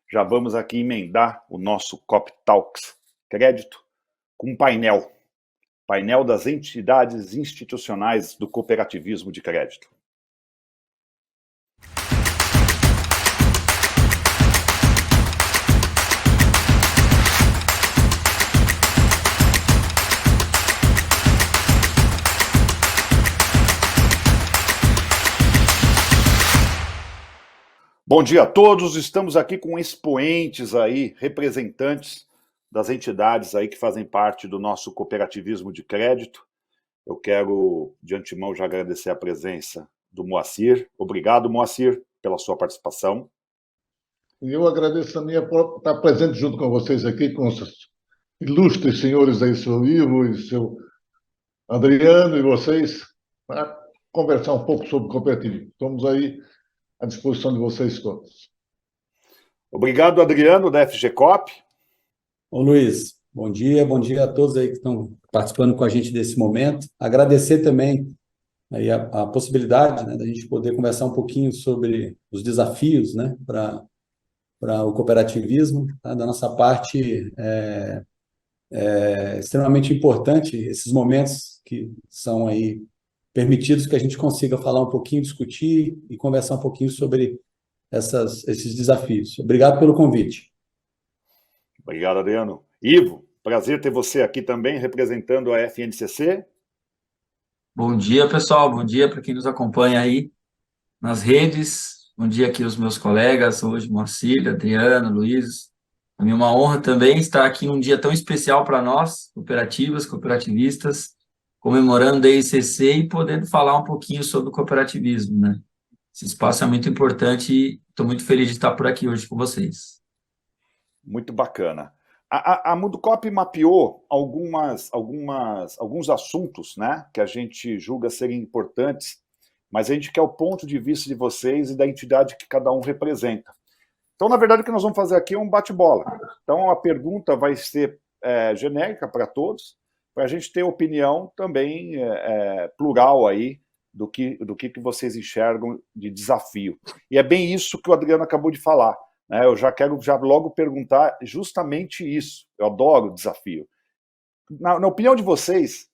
já vamos aqui emendar o nosso Cop Talks Crédito com um painel das entidades institucionais do cooperativismo de crédito. Bom dia a todos, estamos aqui com expoentes aí, representantes das entidades aí que fazem parte do nosso cooperativismo de crédito. Eu quero, de antemão, já agradecer a presença do Moacir. Obrigado, Moacir, pela sua participação. E eu agradeço também por estar presente junto com vocês aqui, com os ilustres senhores aí, seu Ivo e seu Adriano e vocês, para conversar um pouco sobre cooperativismo. Estamos aí à disposição de vocês todos. Obrigado, Adriano, da FGCOP. Ô, Luiz, bom dia a todos aí que estão participando com a gente desse momento. Agradecer também aí a possibilidade, né, da gente poder conversar um pouquinho sobre os desafios, né, para o cooperativismo. Tá? Da nossa parte, é extremamente importante esses momentos que são aí permitidos que a gente consiga falar um pouquinho, discutir e conversar um pouquinho sobre esses desafios. Obrigado pelo convite. Obrigado, Adriano. Ivo, prazer ter você aqui também, representando a FNCC. Bom dia, pessoal. Bom dia para quem nos acompanha aí nas redes. Bom dia aqui aos meus colegas, hoje Moacir, Adriano, Luiz. Para mim é uma honra também estar aqui num dia tão especial para nós, cooperativas, cooperativistas, comemorando a ICC e podendo falar um pouquinho sobre o cooperativismo, né? Esse espaço é muito importante e estou muito feliz de estar por aqui hoje com vocês. Muito bacana. A Mundocop mapeou alguns assuntos, né, que a gente julga serem importantes, mas a gente quer o ponto de vista de vocês e da entidade que cada um representa. Então, na verdade, o que nós vamos fazer aqui é um bate-bola. Então, a pergunta vai ser genérica para todos, para a gente ter opinião também plural aí do que vocês enxergam de desafio. E é bem isso que o Adriano acabou de falar. Né? Eu já quero logo perguntar justamente isso. Eu adoro o desafio. Na opinião de vocês,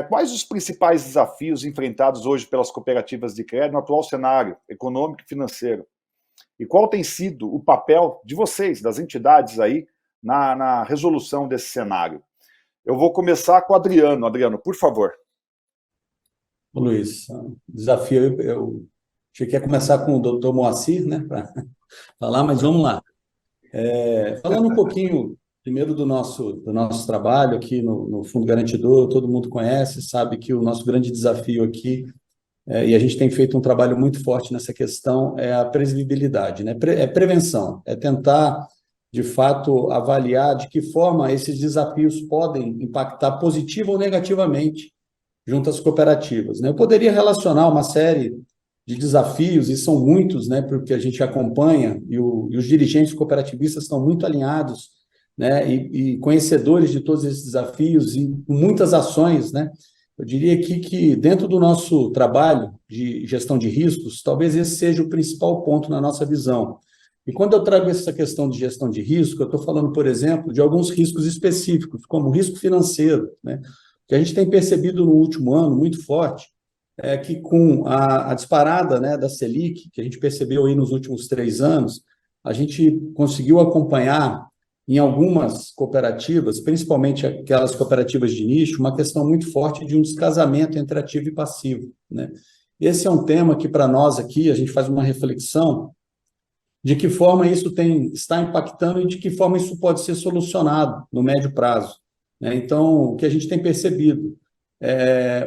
quais os principais desafios enfrentados hoje pelas cooperativas de crédito no atual cenário econômico e financeiro? E qual tem sido o papel de vocês, das entidades aí, na resolução desse cenário? Eu vou começar com o Adriano. Adriano, por favor. Ô, Luiz, desafio, eu achei que ia começar com o doutor Moacir, né, para falar, mas vamos lá. Falando um pouquinho, primeiro, do nosso trabalho aqui no Fundo Garantidor, todo mundo conhece, sabe que o nosso grande desafio aqui, e a gente tem feito um trabalho muito forte nessa questão, é a previsibilidade, né? É prevenção, é tentar, de fato, avaliar de que forma esses desafios podem impactar positivo ou negativamente junto às cooperativas, né? Eu poderia relacionar uma série de desafios, e são muitos, né, porque a gente acompanha, e os dirigentes cooperativistas estão muito alinhados, né, e conhecedores de todos esses desafios, e muitas ações, né? Eu diria aqui que dentro do nosso trabalho de gestão de riscos, talvez esse seja o principal ponto na nossa visão. E quando eu trago essa questão de gestão de risco, eu estou falando, por exemplo, de alguns riscos específicos, como o risco financeiro, né? Que a gente tem percebido no último ano muito forte, que com a disparada, né, da Selic, que a gente percebeu aí nos últimos 3 anos, a gente conseguiu acompanhar em algumas cooperativas, principalmente aquelas cooperativas de nicho, uma questão muito forte de um descasamento entre ativo e passivo, né? Esse é um tema que, para nós aqui, a gente faz uma reflexão de que forma isso está impactando e de que forma isso pode ser solucionado no médio prazo, né? Então, o que a gente tem percebido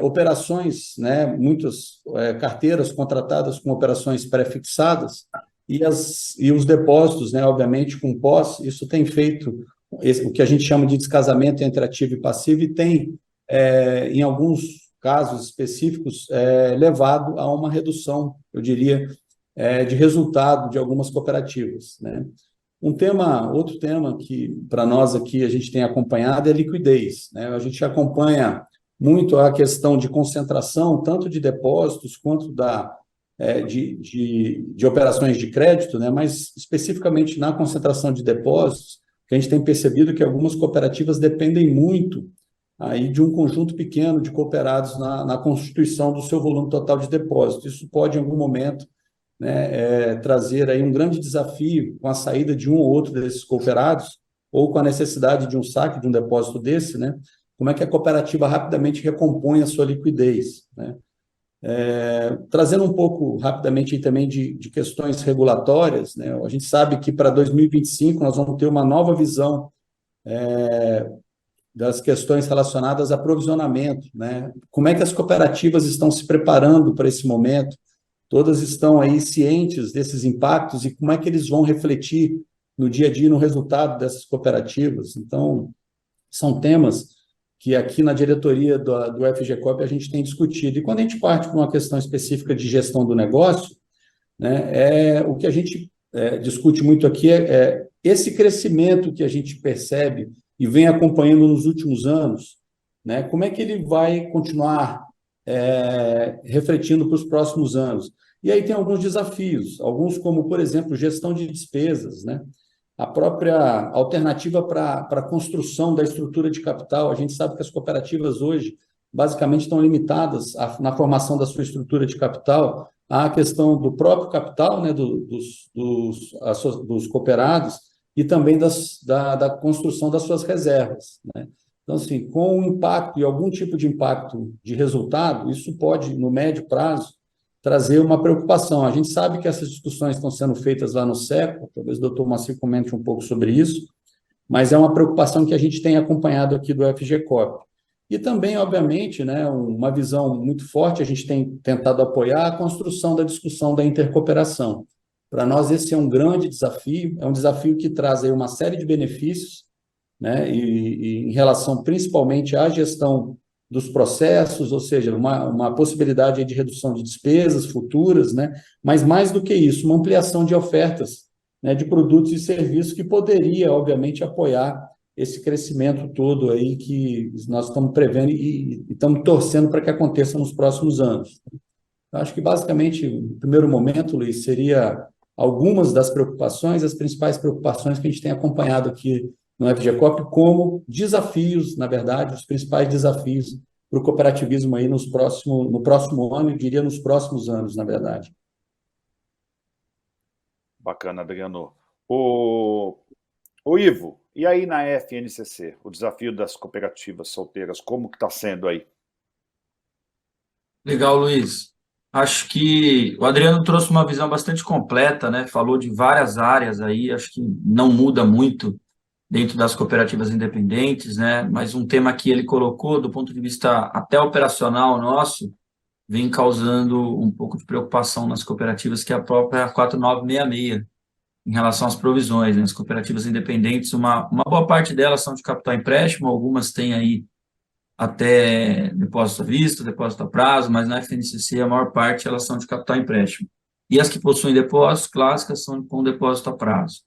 operações, né, muitas carteiras contratadas com operações pré-fixadas e os depósitos, né, obviamente, com pós, isso tem feito o que a gente chama de descasamento entre ativo e passivo e tem, em alguns casos específicos, levado a uma redução, eu diria, de resultado de algumas cooperativas, né? Outro tema que, para nós aqui, a gente tem acompanhado é a liquidez, né? A gente acompanha muito a questão de concentração, tanto de depósitos quanto de operações de crédito, né, mas especificamente na concentração de depósitos, que a gente tem percebido que algumas cooperativas dependem muito aí de um conjunto pequeno de cooperados na constituição do seu volume total de depósito. Isso pode, em algum momento, né, trazer aí um grande desafio com a saída de um ou outro desses cooperados, ou com a necessidade de um saque de um depósito desse, né? Como é que a cooperativa rapidamente recompõe a sua liquidez, né? Trazendo um pouco rapidamente aí também de questões regulatórias, né? A gente sabe que para 2025 nós vamos ter uma nova visão das questões relacionadas a provisionamento, né? Como é que as cooperativas estão se preparando para esse momento? Todas estão aí cientes desses impactos e como é que eles vão refletir no dia a dia no resultado dessas cooperativas. Então, são temas que aqui na diretoria do FGCOP a gente tem discutido. E quando a gente parte para uma questão específica de gestão do negócio, né, o que a gente discute muito aqui é esse crescimento que a gente percebe e vem acompanhando nos últimos anos, né, como é que ele vai continuar refletindo para os próximos anos. E aí tem alguns desafios, alguns como, por exemplo, gestão de despesas, né? A própria alternativa para a construção da estrutura de capital. A gente sabe que as cooperativas hoje basicamente estão limitadas na formação da sua estrutura de capital à questão do próprio capital, né, dos cooperados e também da construção das suas reservas, né? Então, assim, com o impacto e algum tipo de impacto de resultado, isso pode, no médio prazo, trazer uma preocupação. A gente sabe que essas discussões estão sendo feitas lá no SECO, talvez o doutor Moacir comente um pouco sobre isso, mas é uma preocupação que a gente tem acompanhado aqui do FGCOP. E também, obviamente, né, uma visão muito forte, a gente tem tentado apoiar a construção da discussão da intercooperação. Para nós, esse é um grande desafio, é um desafio que traz aí uma série de benefícios, né, e em relação principalmente à gestão dos processos, ou seja, uma possibilidade de redução de despesas futuras, né, mas mais do que isso, uma ampliação de ofertas, né, de produtos e serviços que poderia, obviamente, apoiar esse crescimento todo aí que nós estamos prevendo e estamos torcendo para que aconteça nos próximos anos. Eu acho que, basicamente, no primeiro momento, Luiz, seria algumas das preocupações, as principais preocupações que a gente tem acompanhado aqui no FGCOP como desafios, na verdade, os principais desafios para o cooperativismo aí no próximo ano, eu diria nos próximos anos, na verdade. Bacana, Adriano. O Ivo, e aí na FNCC, o desafio das cooperativas solteiras, como que está sendo aí? Legal, Luiz. Acho que o Adriano trouxe uma visão bastante completa, né? Falou de várias áreas aí, acho que não muda muito dentro das cooperativas independentes, né? Mas um tema que ele colocou, do ponto de vista até operacional nosso, vem causando um pouco de preocupação nas cooperativas, que é a própria 4966, em relação às provisões, né? As cooperativas independentes, uma boa parte delas são de capital empréstimo, algumas têm aí até depósito à vista, depósito a prazo, mas na FNCC a maior parte elas são de capital empréstimo. E as que possuem depósitos clássicas são com depósito a prazo,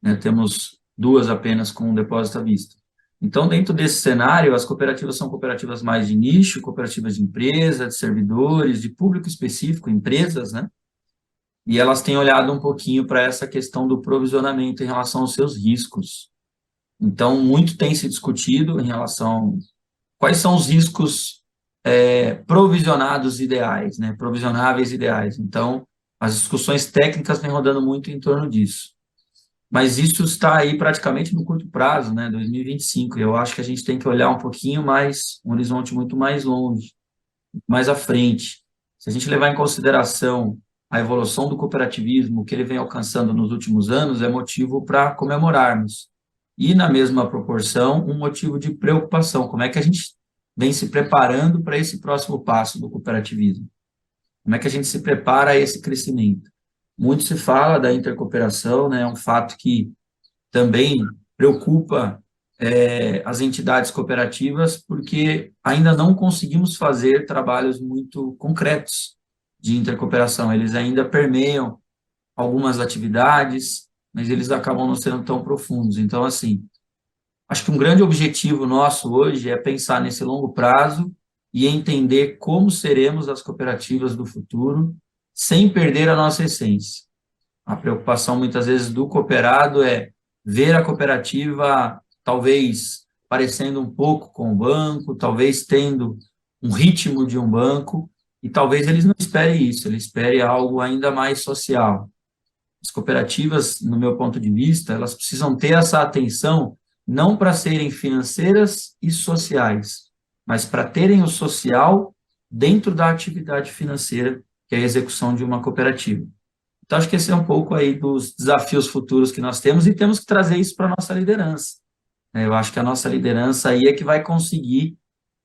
né? Temos 2 apenas com depósito à vista. Então, dentro desse cenário, as cooperativas são cooperativas mais de nicho, cooperativas de empresa, de servidores, de público específico, empresas, né? E elas têm olhado um pouquinho para essa questão do provisionamento em relação aos seus riscos. Então, muito tem se discutido em relação quais são os riscos provisionados ideais, né? Provisionáveis ideais. Então, as discussões técnicas vêm rodando muito em torno disso. Mas isso está aí praticamente no curto prazo, né, 2025, e eu acho que a gente tem que olhar um pouquinho mais, um horizonte muito mais longe, mais à frente. Se a gente levar em consideração a evolução do cooperativismo, o que ele vem alcançando nos últimos anos, é motivo para comemorarmos. E, na mesma proporção, um motivo de preocupação. Como é que a gente vem se preparando para esse próximo passo do cooperativismo? Como é que a gente se prepara a esse crescimento? Muito se fala da intercooperação, né? É um fato que também preocupa as entidades cooperativas, porque ainda não conseguimos fazer trabalhos muito concretos de intercooperação. Eles ainda permeiam algumas atividades, mas eles acabam não sendo tão profundos. Então, assim, acho que um grande objetivo nosso hoje é pensar nesse longo prazo e entender como seremos as cooperativas do futuro, sem perder a nossa essência. A preocupação, muitas vezes, do cooperado é ver a cooperativa, talvez, parecendo um pouco com o banco, talvez tendo um ritmo de um banco, e talvez eles não esperem isso, eles esperem algo ainda mais social. As cooperativas, no meu ponto de vista, elas precisam ter essa atenção não para serem financeiras e sociais, mas para terem o social dentro da atividade financeira, que é a execução de uma cooperativa. Então, acho que esse é um pouco aí dos desafios futuros que nós temos e temos que trazer isso para a nossa liderança. Eu acho que a nossa liderança aí é que vai conseguir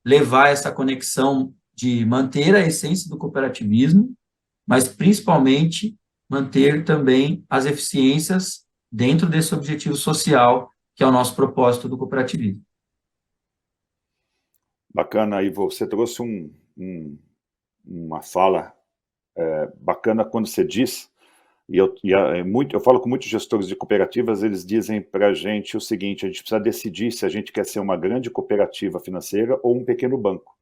levar essa conexão de manter a essência do cooperativismo, mas principalmente manter também as eficiências dentro desse objetivo social, que é o nosso propósito do cooperativismo. Bacana, e você trouxe uma fala bacana quando você diz, eu falo com muitos gestores de cooperativas, eles dizem para a gente o seguinte: a gente precisa decidir se a gente quer ser uma grande cooperativa financeira ou um pequeno banco,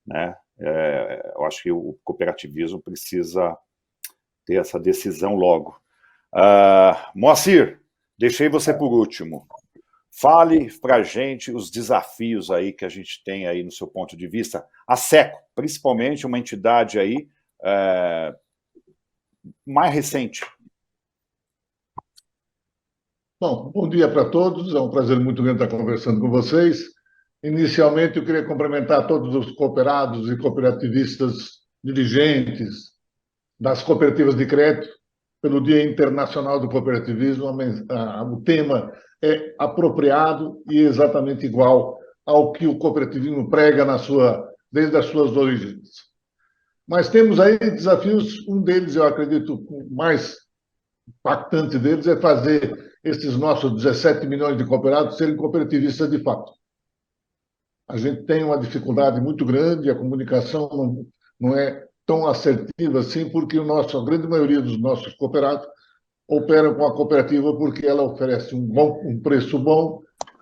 né? Eu acho que o cooperativismo precisa ter essa decisão logo. Moacir, deixei você por último. Fale para a gente os desafios aí que a gente tem aí no seu ponto de vista. A SECO, principalmente, uma entidade aí mais recente. Bom dia para todos, é um prazer muito grande estar conversando com vocês. Inicialmente, eu queria cumprimentar todos os cooperados e cooperativistas dirigentes das cooperativas de crédito pelo Dia Internacional do Cooperativismo. O tema é apropriado e exatamente igual ao que o cooperativismo prega desde as suas origens. Mas temos aí desafios, um deles, eu acredito, o mais impactante deles é fazer esses nossos 17 milhões de cooperados serem cooperativistas de fato. A gente tem uma dificuldade muito grande, a comunicação não é tão assertiva assim, porque a grande maioria dos nossos cooperados operam com a cooperativa porque ela oferece um preço bom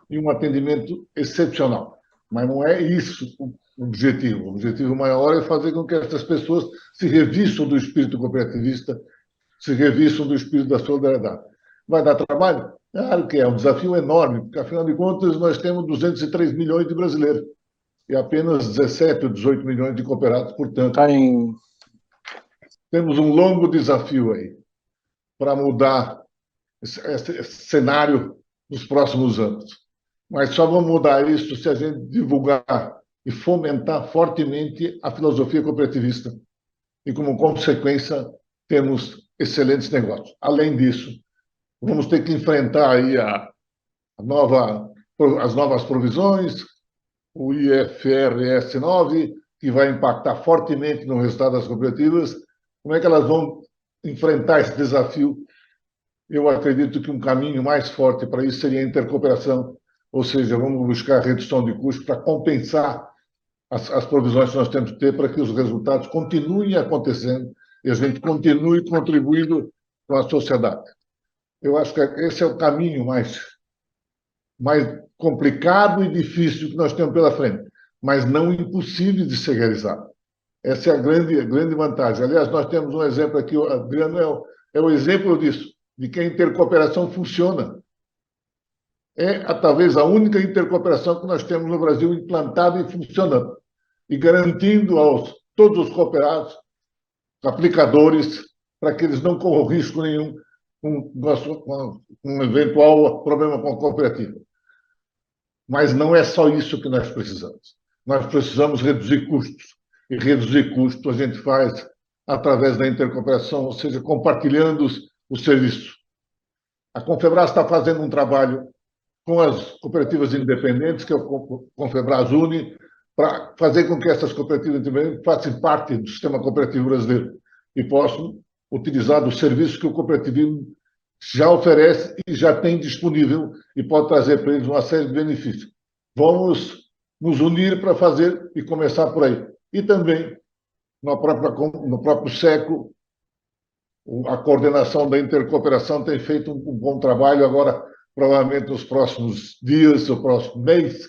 e um atendimento excepcional. Mas não é isso o objetivo. O objetivo maior é fazer com que essas pessoas se revistam do espírito cooperativista, se revistam do espírito da solidariedade. Vai dar trabalho? Claro que é um desafio enorme, porque, afinal de contas, nós temos 203 milhões de brasileiros e apenas 17 ou 18 milhões de cooperados, portanto, temos um longo desafio aí para mudar esse cenário nos próximos anos. Mas só vamos mudar isso se a gente divulgar e fomentar fortemente a filosofia cooperativista. E, como consequência, temos excelentes negócios. Além disso, vamos ter que enfrentar aí as novas provisões, o IFRS 9, que vai impactar fortemente no resultado das cooperativas. Como é que elas vão enfrentar esse desafio? Eu acredito que um caminho mais forte para isso seria a intercooperação, ou seja, vamos buscar redução de custos para compensar as provisões que nós temos que ter para que os resultados continuem acontecendo e a gente continue contribuindo com a sociedade. Eu acho que esse é o caminho mais complicado e difícil que nós temos pela frente, mas não impossível de ser realizado. Essa é a grande vantagem. Aliás, nós temos um exemplo aqui, o Adriano é o exemplo disso, de que a intercooperação funciona. É talvez a única intercooperação que nós temos no Brasil implantada e funcionando, e garantindo todos os cooperados, aplicadores, para que eles não corram risco nenhum com um eventual problema com a cooperativa. Mas não é só isso que nós precisamos. Nós precisamos reduzir custos. E reduzir custos a gente faz através da intercooperação, ou seja, compartilhando os serviços. A Confebras está fazendo um trabalho com as cooperativas independentes, que é o Confebras Uni, para fazer com que essas cooperativas independentes façam parte do sistema cooperativo brasileiro e possam utilizar os serviços que o cooperativismo já oferece e já tem disponível e pode trazer para eles uma série de benefícios. Vamos nos unir para fazer e começar por aí. E também, no próprio SECO, a coordenação da intercooperação tem feito um bom trabalho. Agora, provavelmente, nos próximos dias, no próximo mês,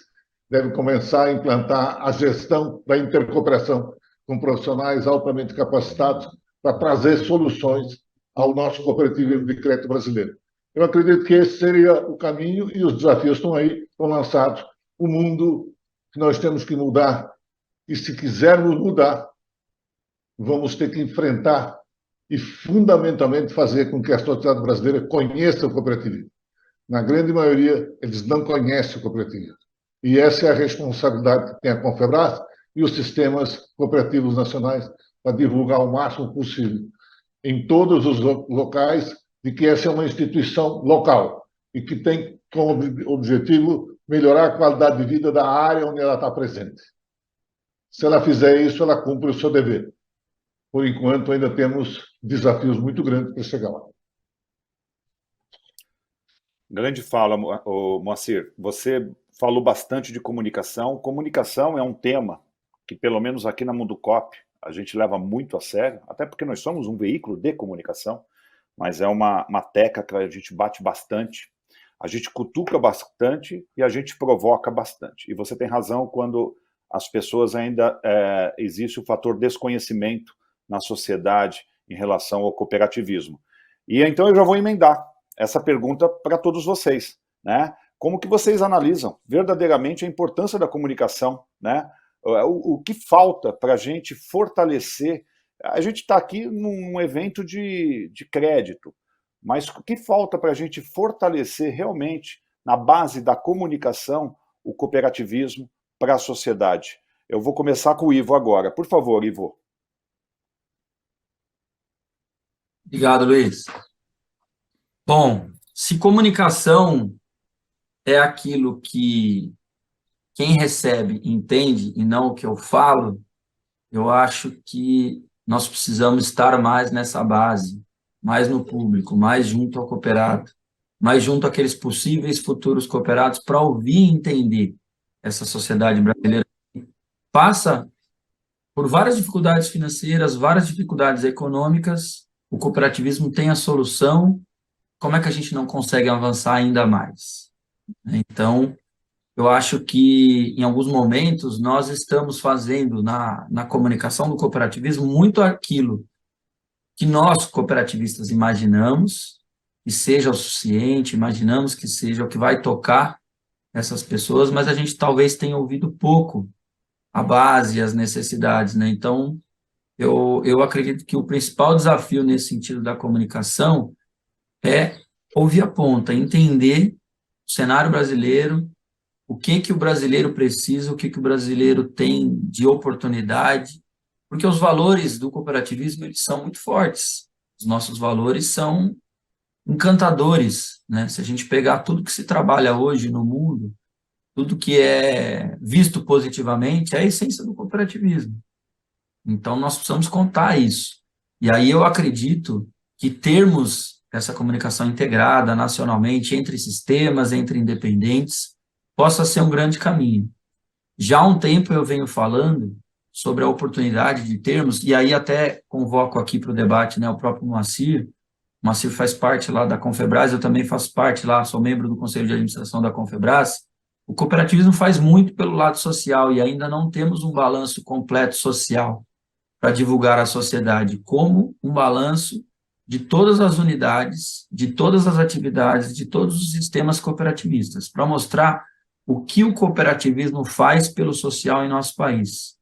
deve começar a implantar a gestão da intercooperação com profissionais altamente capacitados para trazer soluções ao nosso cooperativismo de crédito brasileiro. Eu acredito que esse seria o caminho e os desafios estão aí, estão lançados. O mundo que nós temos que mudar, e se quisermos mudar, vamos ter que enfrentar e, fundamentalmente, fazer com que a sociedade brasileira conheça o cooperativismo. Na grande maioria, eles não conhecem o cooperativismo. E essa é a responsabilidade que tem a Confebras e os sistemas cooperativos nacionais para divulgar o máximo possível em todos os locais de que essa é uma instituição local e que tem como objetivo melhorar a qualidade de vida da área onde ela está presente. Se ela fizer isso, ela cumpre o seu dever. Por enquanto, ainda temos desafios muito grandes para chegar lá. Grande fala, Moacir. Você falou bastante de comunicação. Comunicação é um tema que, pelo menos aqui na Mundocop, a gente leva muito a sério, até porque nós somos um veículo de comunicação, mas é uma tecla que a gente bate bastante, a gente cutuca bastante e a gente provoca bastante. E você tem razão quando as pessoas ainda existe o fator desconhecimento na sociedade em relação ao cooperativismo. E então eu já vou emendar essa pergunta para todos vocês, né? Como que vocês analisam verdadeiramente a importância da comunicação, né? O que falta para a gente fortalecer? A gente está aqui num evento de crédito, mas o que falta para a gente fortalecer realmente, na base da comunicação, o cooperativismo para a sociedade? Eu vou começar com o Ivo agora. Por favor, Ivo. Obrigado, Luiz. Bom, se comunicação é aquilo que quem recebe entende e não o que eu falo, eu acho que nós precisamos estar mais nessa base, mais no público, mais junto ao cooperado, mais junto àqueles possíveis futuros cooperados para ouvir e entender essa sociedade brasileira que passa por várias dificuldades financeiras, várias dificuldades econômicas. O cooperativismo tem a solução. Como é que a gente não consegue avançar ainda mais? Então, eu acho que, em alguns momentos, nós estamos fazendo na comunicação do cooperativismo muito aquilo que nós, cooperativistas, imaginamos que seja o suficiente, imaginamos que seja o que vai tocar essas pessoas, mas a gente talvez tenha ouvido pouco a base e as necessidades, né? Então, eu acredito que o principal desafio nesse sentido da comunicação é ouvir a ponta, entender o cenário brasileiro, o que o brasileiro precisa, o que o brasileiro tem de oportunidade, porque os valores do cooperativismo eles são muito fortes, os nossos valores são encantadores, né? Se a gente pegar tudo que se trabalha hoje no mundo, tudo que é visto positivamente é a essência do cooperativismo. Então, nós precisamos contar isso. E aí eu acredito que termos essa comunicação integrada nacionalmente, entre sistemas, entre independentes, possa ser um grande caminho. Já há um tempo eu venho falando sobre a oportunidade de termos, e aí até convoco aqui para o debate, né, o próprio Moacir. O Moacir faz parte lá da Confebras, eu também faço parte lá, sou membro do Conselho de Administração da Confebras. O cooperativismo faz muito pelo lado social e ainda não temos um balanço completo social para divulgar à sociedade, como um balanço de todas as unidades, de todas as atividades, de todos os sistemas cooperativistas, para mostrar o que o cooperativismo faz pelo social em nosso país.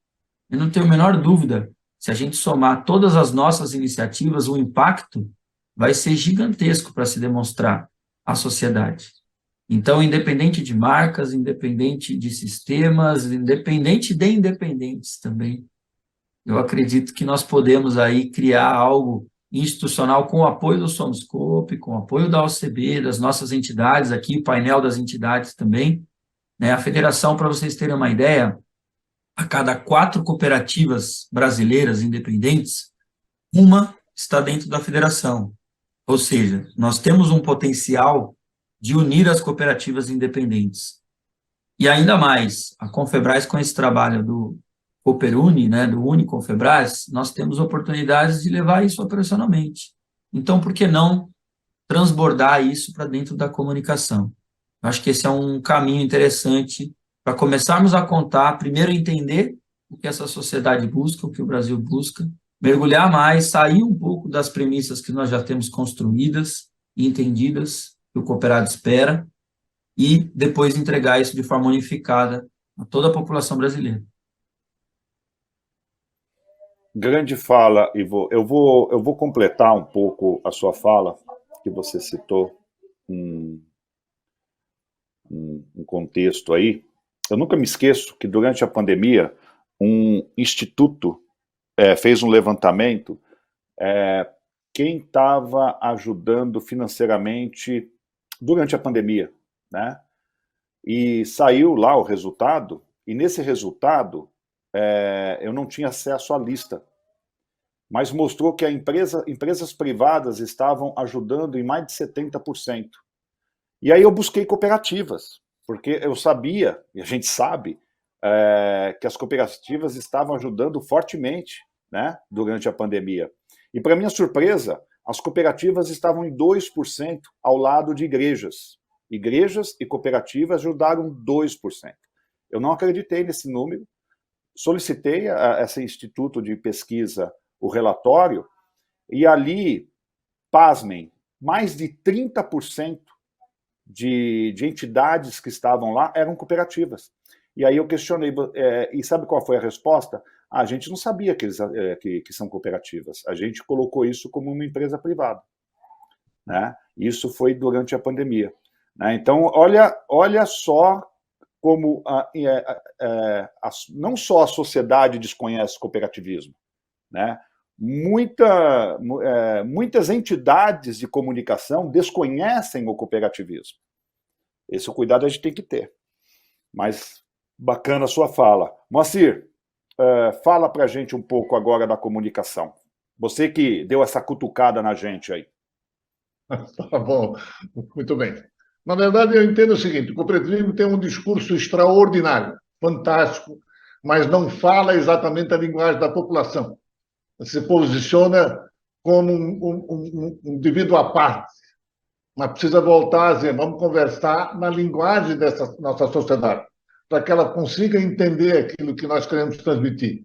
Eu não tenho a menor dúvida, se a gente somar todas as nossas iniciativas, o impacto vai ser gigantesco para se demonstrar à sociedade. Então, independente de marcas, independente de sistemas, independente de independentes também, eu acredito que nós podemos aí criar algo institucional com o apoio do Somoscope, com o apoio da OCB, das nossas entidades aqui, o painel das entidades também, né? A federação, para vocês terem uma ideia, a cada 4 cooperativas brasileiras independentes, uma está dentro da federação. Ou seja, nós temos um potencial de unir as cooperativas independentes. E ainda mais, a Confebras, com esse trabalho do Cooperuni, né, do Uniconfebras, nós temos oportunidades de levar isso operacionalmente. Então, por que não transbordar isso para dentro da comunicação? Eu acho que esse é um caminho interessante para começarmos a contar, primeiro entender o que essa sociedade busca, o que o Brasil busca, mergulhar mais, sair um pouco das premissas que nós já temos construídas e entendidas, que o cooperado espera, e depois entregar isso de forma unificada a toda a população brasileira. Grande fala, Ivo. Eu vou completar um pouco a sua fala, que você citou um contexto aí. Eu nunca me esqueço que durante a pandemia, um instituto fez um levantamento, quem estava ajudando financeiramente durante a pandemia, né? E saiu lá o resultado, e nesse resultado eu não tinha acesso à lista, mas mostrou que empresas privadas estavam ajudando em mais de 70%. E aí eu busquei cooperativas, porque eu sabia, e a gente sabe, que as cooperativas estavam ajudando fortemente, né, durante a pandemia. E, para minha surpresa, as cooperativas estavam em 2% ao lado de igrejas. Igrejas e cooperativas ajudaram 2%. Eu não acreditei nesse número, solicitei a esse instituto de pesquisa o relatório, e ali, pasmem, mais de 30% de entidades que estavam lá eram cooperativas. E aí eu questionei, e sabe qual foi a resposta? A gente não sabia que são cooperativas, a gente colocou isso como uma empresa privada, né? Isso foi durante a pandemia, né? Então, olha só como não só a sociedade desconhece cooperativismo, né? Muitas entidades de comunicação desconhecem o cooperativismo. Esse cuidado a gente tem que ter. Mas bacana a sua fala. Moacir, fala para a gente um pouco agora da comunicação. Você que deu essa cutucada na gente aí. Tá bom, muito bem. Na verdade, eu entendo o seguinte: o cooperativismo tem um discurso extraordinário, fantástico, mas não fala exatamente a linguagem da população. Se posiciona como um indivíduo à parte, mas precisa voltar a dizer, vamos conversar na linguagem dessa nossa sociedade, para que ela consiga entender aquilo que nós queremos transmitir.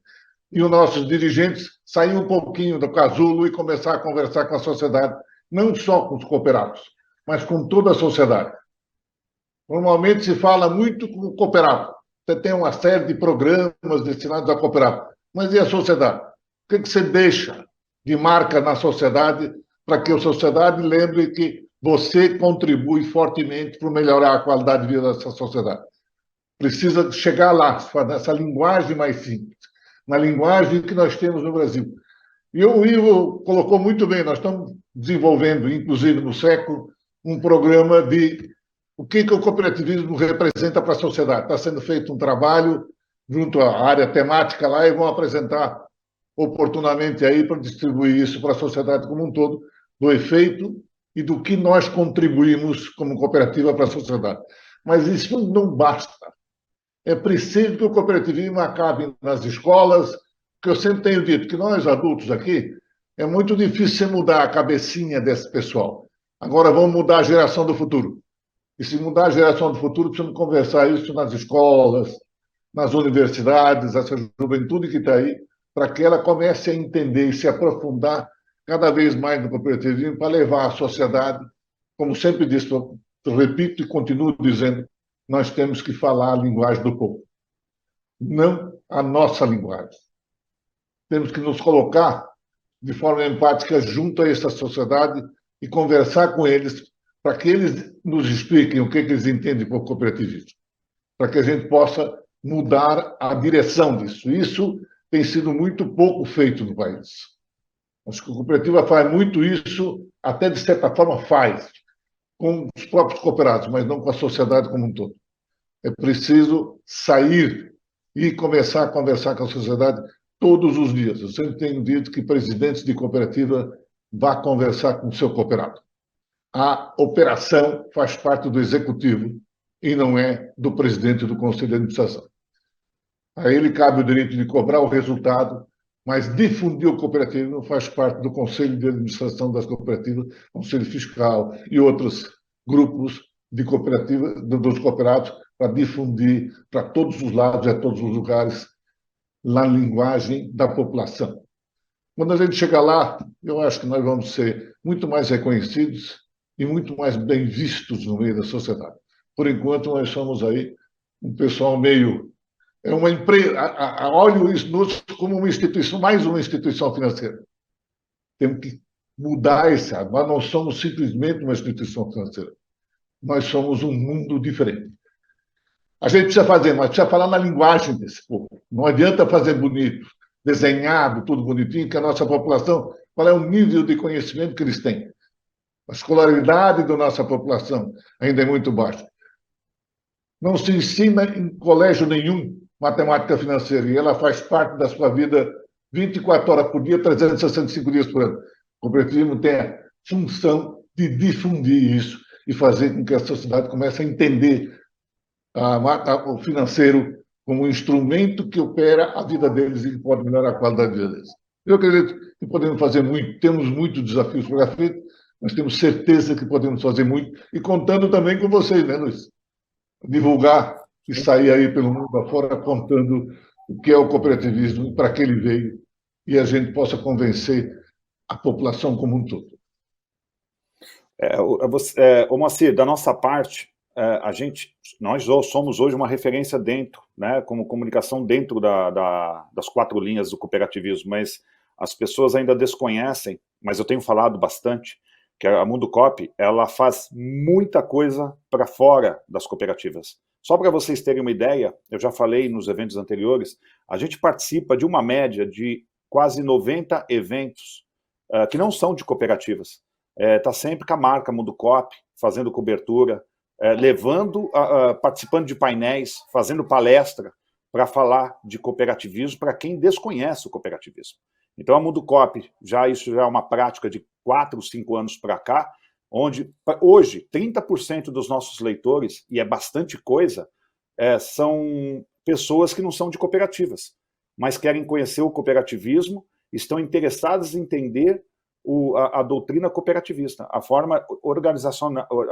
E os nossos dirigentes saírem um pouquinho do casulo e começar a conversar com a sociedade, não só com os cooperados, mas com toda a sociedade. Normalmente se fala muito com o cooperado. Você tem uma série de programas destinados a cooperado. Mas e a sociedade? O que você deixa de marca na sociedade para que a sociedade lembre que você contribui fortemente para melhorar a qualidade de vida dessa sociedade? Precisa chegar lá, nessa linguagem mais simples, na linguagem que nós temos no Brasil. E o Ivo colocou muito bem, nós estamos desenvolvendo, inclusive no século, um programa de o que o cooperativismo representa para a sociedade. Está sendo feito um trabalho junto à área temática lá e vão apresentar oportunamente aí para distribuir isso para a sociedade como um todo, do efeito e do que nós contribuímos como cooperativa para a sociedade. Mas isso não basta. É preciso que o cooperativismo acabe nas escolas, que eu sempre tenho dito que nós, adultos aqui, é muito difícil mudar a cabecinha desse pessoal. Agora vamos mudar a geração do futuro. E se mudar a geração do futuro, precisamos conversar isso nas escolas, nas universidades, essa juventude que está aí, para que ela comece a entender e se aprofundar cada vez mais no cooperativismo para levar a sociedade, como sempre disse, eu repito e continuo dizendo, nós temos que falar a linguagem do povo, não a nossa linguagem. Temos que nos colocar de forma empática junto a essa sociedade e conversar com eles para que eles nos expliquem o que eles entendem por cooperativismo, para que a gente possa mudar a direção disso. Isso tem sido muito pouco feito no país. Acho que a cooperativa faz muito isso, até de certa forma faz, com os próprios cooperados, mas não com a sociedade como um todo. É preciso sair e começar a conversar com a sociedade todos os dias. Eu sempre tenho dito que presidentes de cooperativa vá conversar com o seu cooperado. A operação faz parte do executivo e não é do presidente do conselho de administração. A ele cabe o direito de cobrar o resultado, mas difundir o cooperativismo faz parte do conselho de administração das cooperativas, conselho fiscal e outros grupos de cooperativa, dos cooperados, para difundir para todos os lados e a todos os lugares na linguagem da população. Quando a gente chegar lá, eu acho que nós vamos ser muito mais reconhecidos e muito mais bem vistos no meio da sociedade. Por enquanto, nós somos aí um pessoal meio... É uma empresa... Olho isso como uma instituição, mais uma instituição financeira. Temos que mudar esse lado. Nós não somos simplesmente uma instituição financeira. Nós somos um mundo diferente. A gente precisa fazer, mas precisa falar na linguagem desse povo. Não adianta fazer bonito, desenhado, tudo bonitinho, que a nossa população, qual é o nível de conhecimento que eles têm? A escolaridade da nossa população ainda é muito baixa. Não se ensina em colégio nenhum matemática financeira, e ela faz parte da sua vida 24 horas por dia, 365 dias por ano. O cooperativismo tem a função de difundir isso e fazer com que a sociedade comece a entender o financeiro como um instrumento que opera a vida deles e que pode melhorar a qualidade de vida deles. Eu acredito que podemos fazer muito, temos muitos desafios pela frente, mas temos certeza que podemos fazer muito, e contando também com vocês, né, Luiz? Divulgar e sair aí pelo mundo afora contando o que é o cooperativismo e para que ele veio, e a gente possa convencer a população como um todo. Moacir, da nossa parte, nós somos hoje uma referência dentro, né, como comunicação dentro das 4 linhas do cooperativismo, mas as pessoas ainda desconhecem, mas eu tenho falado bastante, que a Mundo Coop, ela faz muita coisa para fora das cooperativas. Só para vocês terem uma ideia, eu já falei nos eventos anteriores, a gente participa de uma média de quase 90 eventos que não são de cooperativas. Está sempre com a marca Mundo Coop, fazendo cobertura, participando de painéis, fazendo palestra para falar de cooperativismo para quem desconhece o cooperativismo. Então, a Mundo Coop, isso já é uma prática de 4, 5 anos para cá, onde hoje 30% dos nossos leitores, e é bastante coisa, são pessoas que não são de cooperativas, mas querem conhecer o cooperativismo, estão interessadas em entender a doutrina cooperativista, a forma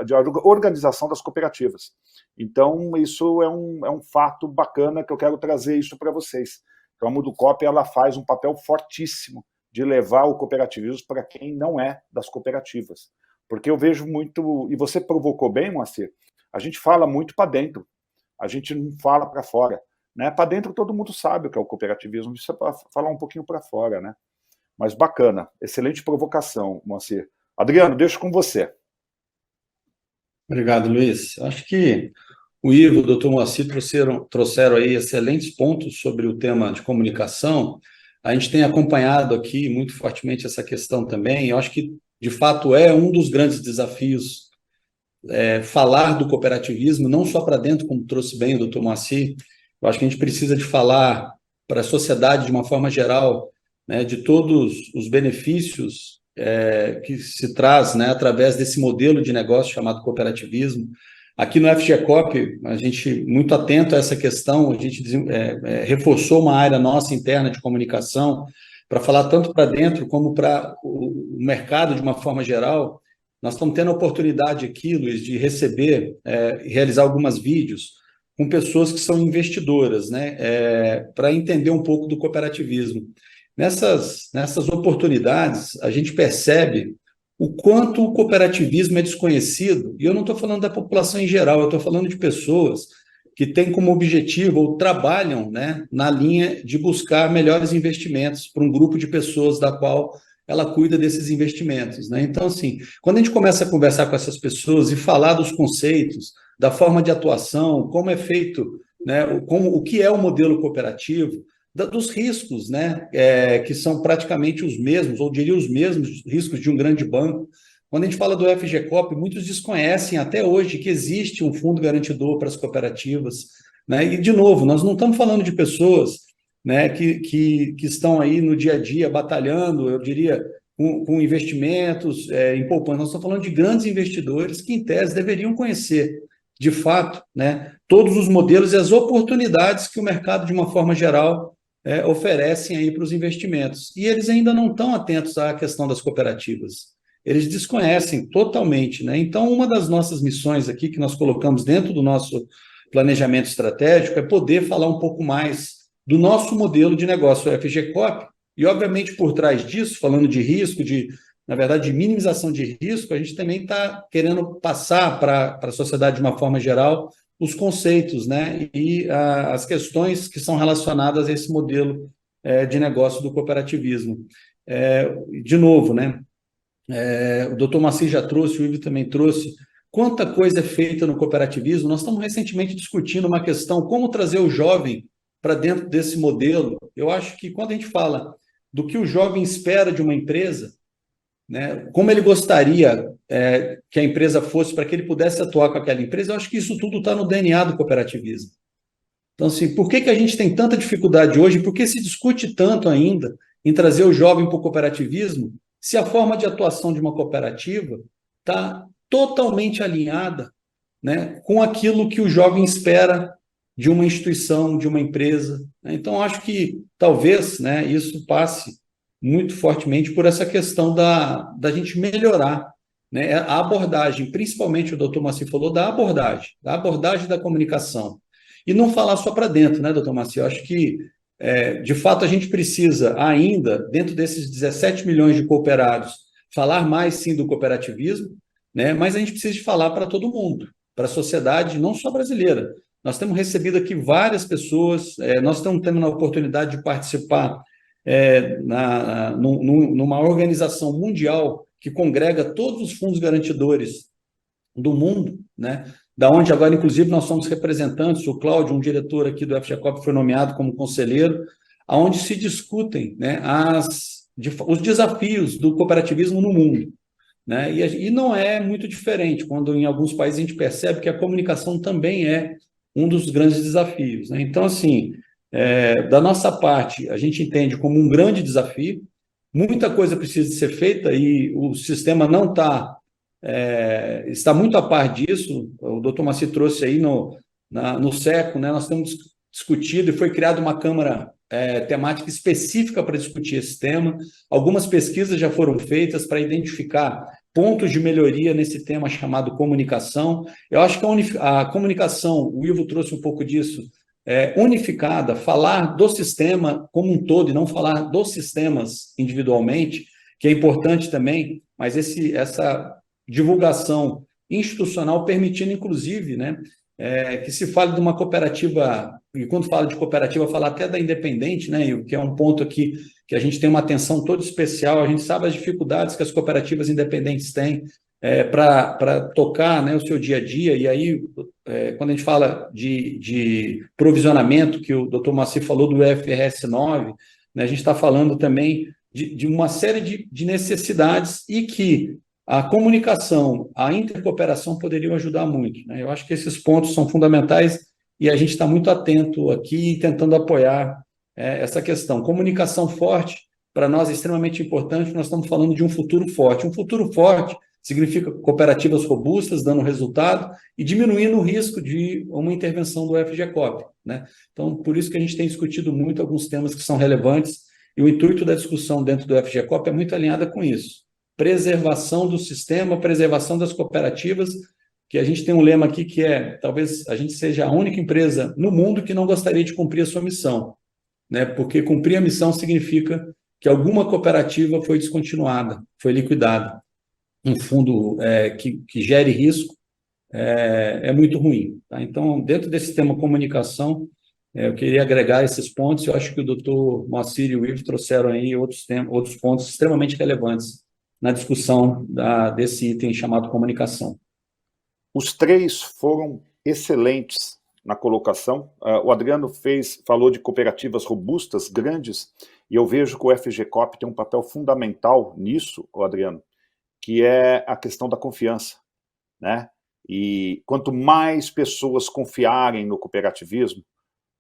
de organização das cooperativas. Então, isso é um fato bacana que eu quero trazer isso para vocês. Então, a Mundo Coop, ela faz um papel fortíssimo de levar o cooperativismo para quem não é das cooperativas. Porque eu vejo muito, e você provocou bem, Moacir, a gente fala muito para dentro, a gente não fala para fora. Né? Para dentro todo mundo sabe o que é o cooperativismo, isso é para falar um pouquinho para fora, né? Mas bacana, excelente provocação, Moacir. Adriano, deixo com você. Obrigado, Luiz. Acho que o Ivo e o Dr. Moacir trouxeram aí excelentes pontos sobre o tema de comunicação. A gente tem acompanhado aqui muito fortemente essa questão também. Eu acho que, de fato, é um dos grandes desafios falar do cooperativismo, não só para dentro, como trouxe bem o Dr. Moacir. Eu acho que a gente precisa de falar para a sociedade de uma forma geral, né, de todos os benefícios que se traz, né, através desse modelo de negócio chamado cooperativismo. Aqui no FGCoop, a gente, muito atento a essa questão, a gente reforçou uma área nossa interna de comunicação para falar tanto para dentro como para o mercado de uma forma geral. Nós estamos tendo a oportunidade aqui, Luiz, de receber, realizar alguns vídeos com pessoas que são investidoras, né, para entender um pouco do cooperativismo. Nessas oportunidades, a gente percebe o quanto o cooperativismo é desconhecido, e eu não estou falando da população em geral, eu estou falando de pessoas que têm como objetivo ou trabalham, né, na linha de buscar melhores investimentos para um grupo de pessoas da qual ela cuida desses investimentos, né? Então, assim, quando a gente começa a conversar com essas pessoas e falar dos conceitos, da forma de atuação, como é feito, né, o que é o modelo cooperativo, dos riscos, né, que são praticamente os mesmos, ou diria os mesmos riscos de um grande banco. Quando a gente fala do FGCoop, muitos desconhecem até hoje que existe um fundo garantidor para as cooperativas, né? E, de novo, nós não estamos falando de pessoas, né, que estão aí no dia a dia batalhando, eu diria, com investimentos, em poupança. Nós estamos falando de grandes investidores que, em tese, deveriam conhecer, de fato, né, todos os modelos e as oportunidades que o mercado, de uma forma geral, oferecem aí para os investimentos. E eles ainda não estão atentos à questão das cooperativas. Eles desconhecem totalmente, né? Então, uma das nossas missões aqui, que nós colocamos dentro do nosso planejamento estratégico, é poder falar um pouco mais do nosso modelo de negócio. O FGCoop, E, obviamente, por trás disso, falando de risco, na verdade, de minimização de risco, a gente também está querendo passar para a sociedade, de uma forma geral, os conceitos, né, e as questões que são relacionadas a esse modelo de negócio do cooperativismo. De novo, né, o doutor Moacir já trouxe, o Ivo também trouxe, quanta coisa é feita no cooperativismo. Nós estamos recentemente discutindo uma questão, como trazer o jovem para dentro desse modelo. Eu acho que quando a gente fala do que o jovem espera de uma empresa, né, como ele gostaria que a empresa fosse para que ele pudesse atuar com aquela empresa, eu acho que isso tudo está no DNA do cooperativismo. Então, assim, por que a gente tem tanta dificuldade hoje? Por que se discute tanto ainda em trazer o jovem para o cooperativismo, se a forma de atuação de uma cooperativa está totalmente alinhada, né, com aquilo que o jovem espera de uma instituição, de uma empresa, né? Então, acho que talvez, né, isso passe muito fortemente por essa questão da gente melhorar, né, a abordagem, principalmente o doutor Moacir falou da abordagem da comunicação. E não falar só para dentro, né, doutor Moacir? Eu acho que, de fato, a gente precisa ainda, dentro desses 17 milhões de cooperados, falar mais, sim, do cooperativismo, né, mas a gente precisa de falar para todo mundo, para a sociedade, não só brasileira. Nós temos recebido aqui várias pessoas, nós estamos tendo a oportunidade de participar numa organização mundial que congrega todos os fundos garantidores do mundo, né? Da onde agora, inclusive, nós somos representantes, o Cláudio, um diretor aqui do FGCOP, foi nomeado como conselheiro, aonde se discutem, né, os desafios do cooperativismo no mundo, né? E não é muito diferente, quando em alguns países a gente percebe que a comunicação também é um dos grandes desafios, né? Então, assim, da nossa parte, a gente entende como um grande desafio, muita coisa precisa de ser feita e o sistema não está muito a par disso. O doutor Moacir trouxe aí no SECO, né, nós temos discutido e foi criada uma câmara temática específica para discutir esse tema. Algumas pesquisas já foram feitas para identificar pontos de melhoria nesse tema chamado comunicação. Eu acho que a comunicação, o Ivo trouxe um pouco disso, unificada, falar do sistema como um todo e não falar dos sistemas individualmente, que é importante também, mas essa divulgação institucional permitindo, inclusive, né, que se fale de uma cooperativa, e quando fala de cooperativa, fala até da independente, né, que é um ponto aqui que a gente tem uma atenção toda especial, a gente sabe as dificuldades que as cooperativas independentes têm para tocar, né, o seu dia a dia, e aí, quando a gente fala de provisionamento, que o doutor Moacir falou do IFRS 9, né, a gente está falando também de uma série de necessidades e que a comunicação, a intercooperação poderiam ajudar muito, né? Eu acho que esses pontos são fundamentais e a gente está muito atento aqui, tentando apoiar essa questão. Comunicação forte, para nós, é extremamente importante. Nós estamos falando de um futuro forte. Um futuro forte significa cooperativas robustas, dando resultado e diminuindo o risco de uma intervenção do FGCOP, né? Então, por isso que a gente tem discutido muito alguns temas que são relevantes e o intuito da discussão dentro do FGCOP é muito alinhada com isso. Preservação do sistema, preservação das cooperativas, que a gente tem um lema aqui que talvez a gente seja a única empresa no mundo que não gostaria de cumprir a sua missão, né? Porque cumprir a missão significa que alguma cooperativa foi descontinuada, foi liquidada. Um fundo que gere risco é muito ruim, tá? Então, dentro desse tema comunicação, eu queria agregar esses pontos, eu acho que o doutor Moacir e o Ivo trouxeram aí outros pontos extremamente relevantes na discussão desse item chamado comunicação. Os três foram excelentes na colocação. O Adriano falou de cooperativas robustas, grandes, e eu vejo que o FGCOP tem um papel fundamental nisso, Adriano, que é a questão da confiança, né? E quanto mais pessoas confiarem no cooperativismo,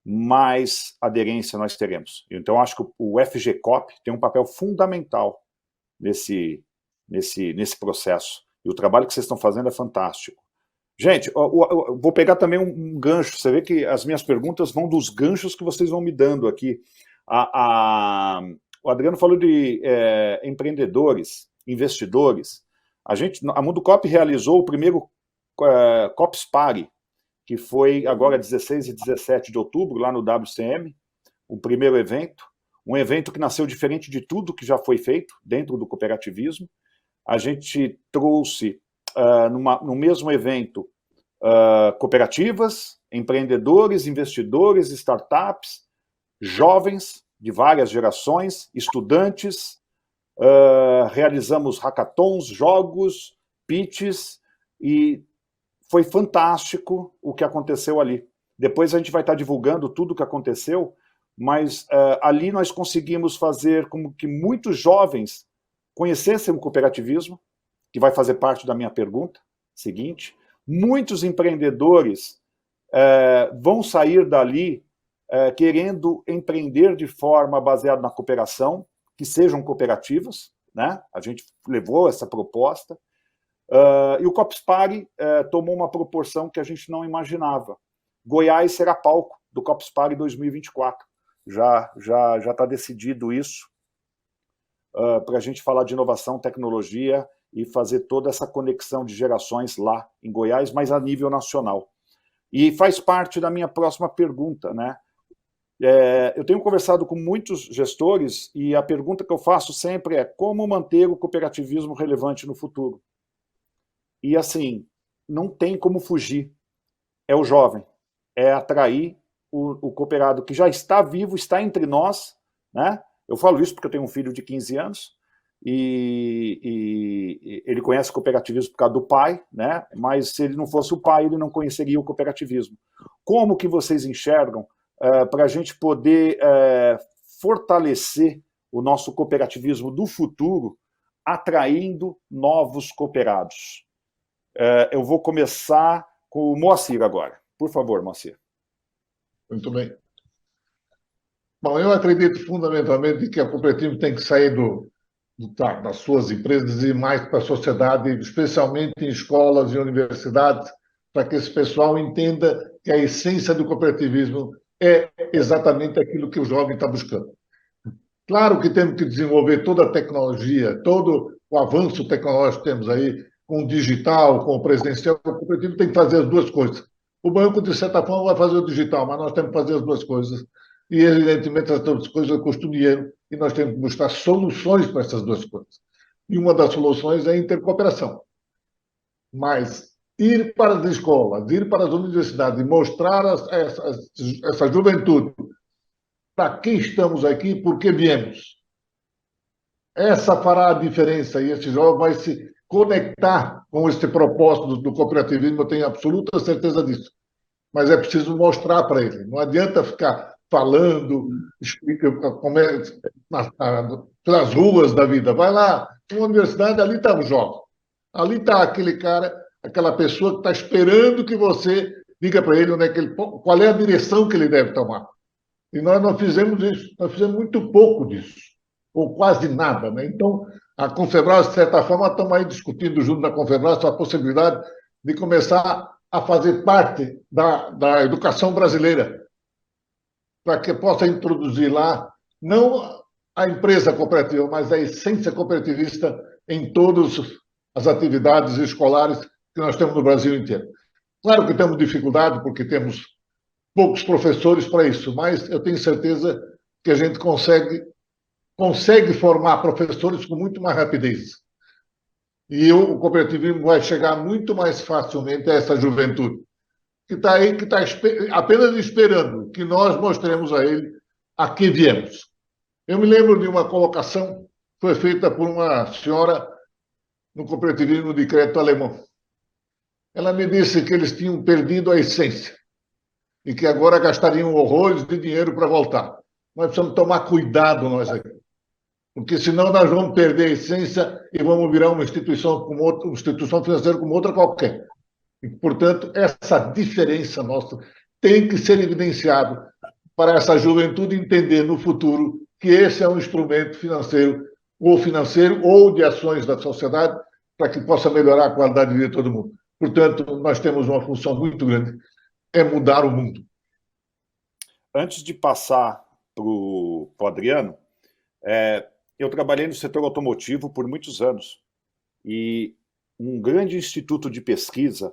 mais aderência nós teremos. Então, acho que o FGCOP tem um papel fundamental nesse processo. E o trabalho que vocês estão fazendo é fantástico. Gente, vou pegar também um gancho. Você vê que as minhas perguntas vão dos ganchos que vocês vão me dando aqui. O Adriano falou de empreendedores, investidores. A Mundo Coop realizou o primeiro Copspare, que foi agora 16 e 17 de outubro, lá no WCM, o primeiro evento, um evento que nasceu diferente de tudo que já foi feito dentro do cooperativismo. A gente trouxe, no mesmo evento, cooperativas, empreendedores, investidores, startups, jovens de várias gerações, estudantes, realizamos hackathons, jogos, pitches, e foi fantástico o que aconteceu ali. Depois a gente vai estar divulgando tudo o que aconteceu, mas ali nós conseguimos fazer com que muitos jovens conhecessem o cooperativismo, que vai fazer parte da minha pergunta seguinte. Muitos empreendedores vão sair dali querendo empreender de forma baseada na cooperação, que sejam cooperativas, né? A gente levou essa proposta, e o Copspari tomou uma proporção que a gente não imaginava. Goiás será palco do Copspari 2024. Já está decidido isso, para a gente falar de inovação, tecnologia e fazer toda essa conexão de gerações lá em Goiás, mas a nível nacional. E faz parte da minha próxima pergunta, né? Eu tenho conversado com muitos gestores e a pergunta que eu faço sempre é como manter o cooperativismo relevante no futuro. E assim, não tem como fugir. É o jovem, é atrair o cooperado que já está vivo, está entre nós, né? Eu falo isso porque eu tenho um filho de 15 anos e ele conhece o cooperativismo por causa do pai, né? Mas se ele não fosse o pai, ele não conheceria o cooperativismo. Como que vocês enxergam para a gente poder fortalecer o nosso cooperativismo do futuro, atraindo novos cooperados? Eu vou começar com o Moacir agora. Por favor, Moacir. Muito bem. Bom, eu acredito fundamentalmente que a cooperativa tem que sair das suas empresas e ir mais para a sociedade, especialmente em escolas e universidades, para que esse pessoal entenda que a essência do cooperativismo é exatamente aquilo que o jovem está buscando. Claro que temos que desenvolver toda a tecnologia, todo o avanço tecnológico que temos aí, com o digital, com o presencial. O cooperativo tem que fazer as duas coisas. O banco, de certa forma, vai fazer o digital, mas nós temos que fazer as duas coisas. E, evidentemente, as duas coisas custam dinheiro e nós temos que buscar soluções para essas duas coisas. E uma das soluções é a intercooperação. Mas ir para as escolas, ir para as universidades e mostrar essa juventude para que estamos aqui, por que viemos. Essa fará a diferença e esse jovem vai se conectar com esse propósito do cooperativismo, eu tenho absoluta certeza disso. Mas é preciso mostrar para ele. Não adianta ficar falando, explica como é nas ruas da vida. Vai lá, numa universidade, ali está o jovem. Ali está aquele cara, aquela pessoa que está esperando que você diga para ele, qual é a direção que ele deve tomar. E nós não fizemos isso, nós fizemos muito pouco disso, ou quase nada, né? Então, a Confebras, de certa forma, estamos aí discutindo junto da Confebras a possibilidade de começar a fazer parte da educação brasileira, para que possa introduzir lá, não a empresa cooperativa, mas a essência cooperativista em todas as atividades escolares que nós temos no Brasil inteiro. Claro que temos dificuldade, porque temos poucos professores para isso, mas eu tenho certeza que a gente consegue formar professores com muito mais rapidez. E o cooperativismo vai chegar muito mais facilmente a essa juventude, que está aí, que está apenas esperando que nós mostremos a ele a que viemos. Eu me lembro de uma colocação que foi feita por uma senhora no cooperativismo de crédito alemão. Ela me disse que eles tinham perdido a essência e que agora gastariam horrores de dinheiro para voltar. Nós precisamos tomar cuidado, nós aqui. Porque senão nós vamos perder a essência e vamos virar uma instituição financeira como outra qualquer. E, portanto, essa diferença nossa tem que ser evidenciada para essa juventude entender no futuro que esse é um instrumento financeiro ou de ações da sociedade para que possa melhorar a qualidade de vida de todo mundo. Portanto, nós temos uma função muito grande, é mudar o mundo. Antes de passar para o Adriano, eu trabalhei no setor automotivo por muitos anos e um grande instituto de pesquisa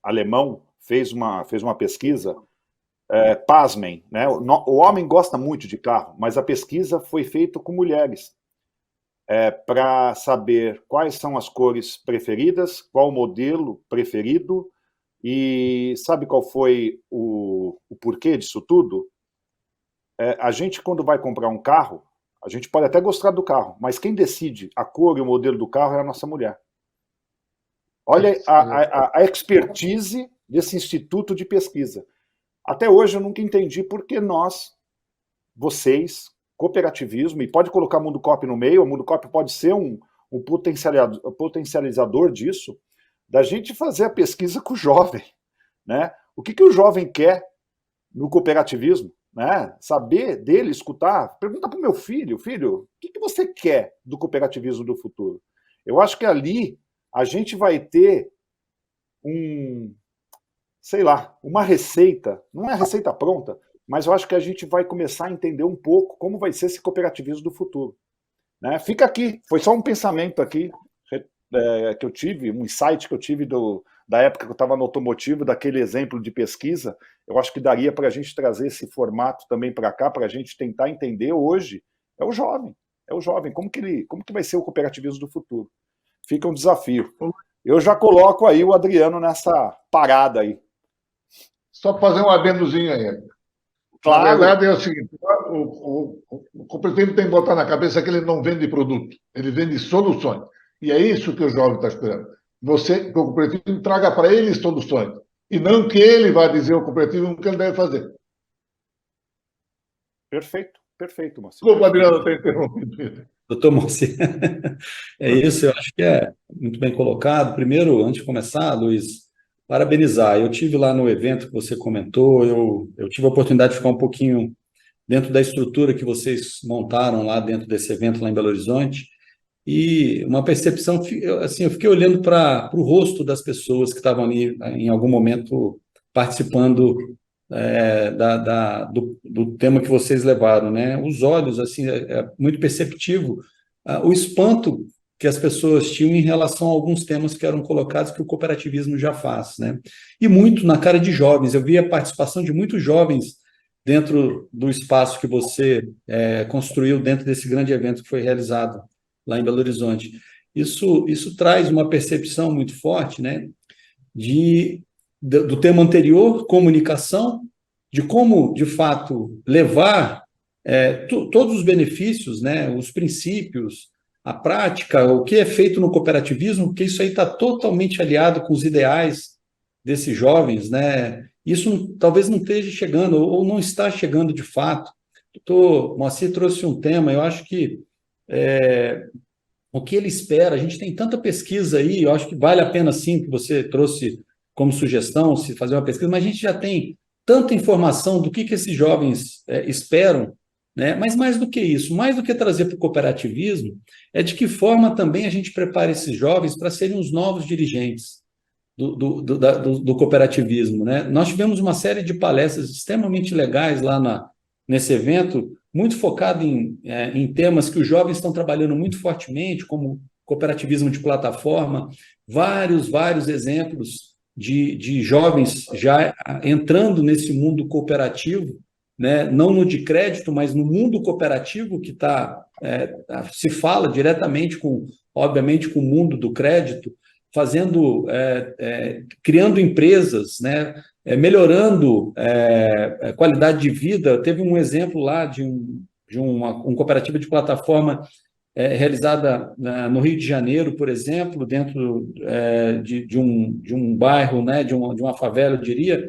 alemão fez uma pesquisa pasmem, né? O homem gosta muito de carro, mas a pesquisa foi feita com mulheres, para saber quais são as cores preferidas, qual o modelo preferido, e sabe qual foi o porquê disso tudo? A gente, quando vai comprar um carro, a gente pode até gostar do carro, mas quem decide a cor e o modelo do carro é a nossa mulher. Olha a expertise desse instituto de pesquisa. Até hoje eu nunca entendi por que vocês, cooperativismo, e pode colocar Mundo Coop no meio, o Mundo Coop pode ser um potencializador disso, da gente fazer a pesquisa com o jovem, né? O que o jovem quer no cooperativismo, né? Saber dele, escutar, pergunta para o meu filho, o que você quer do cooperativismo do futuro? Eu acho que ali a gente vai ter sei lá, uma receita, não é a receita pronta, mas eu acho que a gente vai começar a entender um pouco como vai ser esse cooperativismo do futuro. Né? Fica aqui, foi só um pensamento aqui que eu tive, um insight que eu tive da época que eu estava no automotivo, daquele exemplo de pesquisa. Eu acho que daria para a gente trazer esse formato também para cá, para a gente tentar entender hoje. É o jovem, como que vai ser o cooperativismo do futuro? Fica um desafio. Eu já coloco aí o Adriano nessa parada aí. Só fazer um adendozinho aí. Claro. Na verdade, é o seguinte: o cooperativo tem que botar na cabeça que ele não vende produto, ele vende soluções. E é isso que o jovem está esperando. Que o cooperativo traga para ele soluções. E não que ele vá dizer ao cooperativo o que ele deve fazer. Perfeito, Marcelo. Desculpa, Adriano, ter interrompido. Doutor Moacir, é isso, eu acho que é muito bem colocado. Primeiro, antes de começar, Luiz, parabenizar. Eu tive lá no evento que você comentou, eu tive a oportunidade de ficar um pouquinho dentro da estrutura que vocês montaram lá dentro desse evento lá em Belo Horizonte, e uma percepção, assim, eu fiquei olhando para o rosto das pessoas que estavam ali em algum momento participando do tema que vocês levaram, né? Os olhos, assim, é muito perceptivo o espanto que as pessoas tinham em relação a alguns temas que eram colocados que o cooperativismo já faz, né? E muito na cara de jovens. Eu vi a participação de muitos jovens dentro do espaço que você construiu dentro desse grande evento que foi realizado lá em Belo Horizonte. Isso traz uma percepção muito forte, né, do tema anterior, comunicação, de como, de fato, levar todos os benefícios, né, os princípios, a prática, o que é feito no cooperativismo, porque isso aí está totalmente aliado com os ideais desses jovens, né? Isso talvez não esteja chegando, ou não está chegando de fato. O doutor Moacir trouxe um tema, eu acho que o que ele espera, a gente tem tanta pesquisa aí, eu acho que vale a pena sim, que você trouxe como sugestão, se fazer uma pesquisa, mas a gente já tem tanta informação do que esses jovens esperam, né? Mas mais do que isso, mais do que trazer para o cooperativismo, é de que forma também a gente prepara esses jovens para serem os novos dirigentes do cooperativismo, né? Nós tivemos uma série de palestras extremamente legais lá nesse evento, muito focado em temas que os jovens estão trabalhando muito fortemente, como cooperativismo de plataforma, vários exemplos de jovens já entrando nesse mundo cooperativo, né? Não no de crédito, mas no mundo cooperativo, que se fala diretamente obviamente, com o mundo do crédito, criando empresas, né? Melhorando a qualidade de vida. Teve um exemplo lá de uma cooperativa de plataforma realizada no Rio de Janeiro, por exemplo, dentro de um bairro, né, de uma favela, eu diria,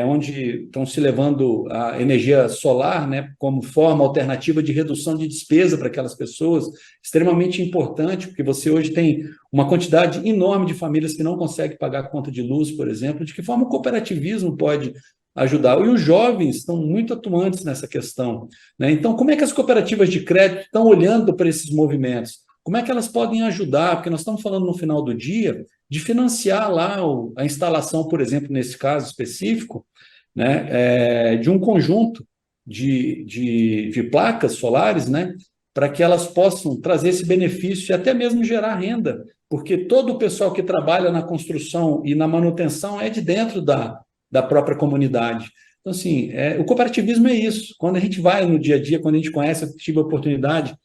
onde estão se levando a energia solar, né, como forma alternativa de redução de despesa para aquelas pessoas, extremamente importante, porque você hoje tem uma quantidade enorme de famílias que não conseguem pagar a conta de luz, por exemplo. De que forma o cooperativismo pode ajudar? E os jovens estão muito atuantes nessa questão, né? Então, como é que as cooperativas de crédito estão olhando para esses movimentos? Como é que elas podem ajudar? Porque nós estamos falando no final do dia de financiar lá a instalação, por exemplo, nesse caso específico, né, de um conjunto de placas solares, né, para que elas possam trazer esse benefício e até mesmo gerar renda, porque todo o pessoal que trabalha na construção e na manutenção é de dentro da própria comunidade. Então, assim, o cooperativismo é isso. Quando a gente vai no dia a dia, quando a gente conhece, eu tive a oportunidade,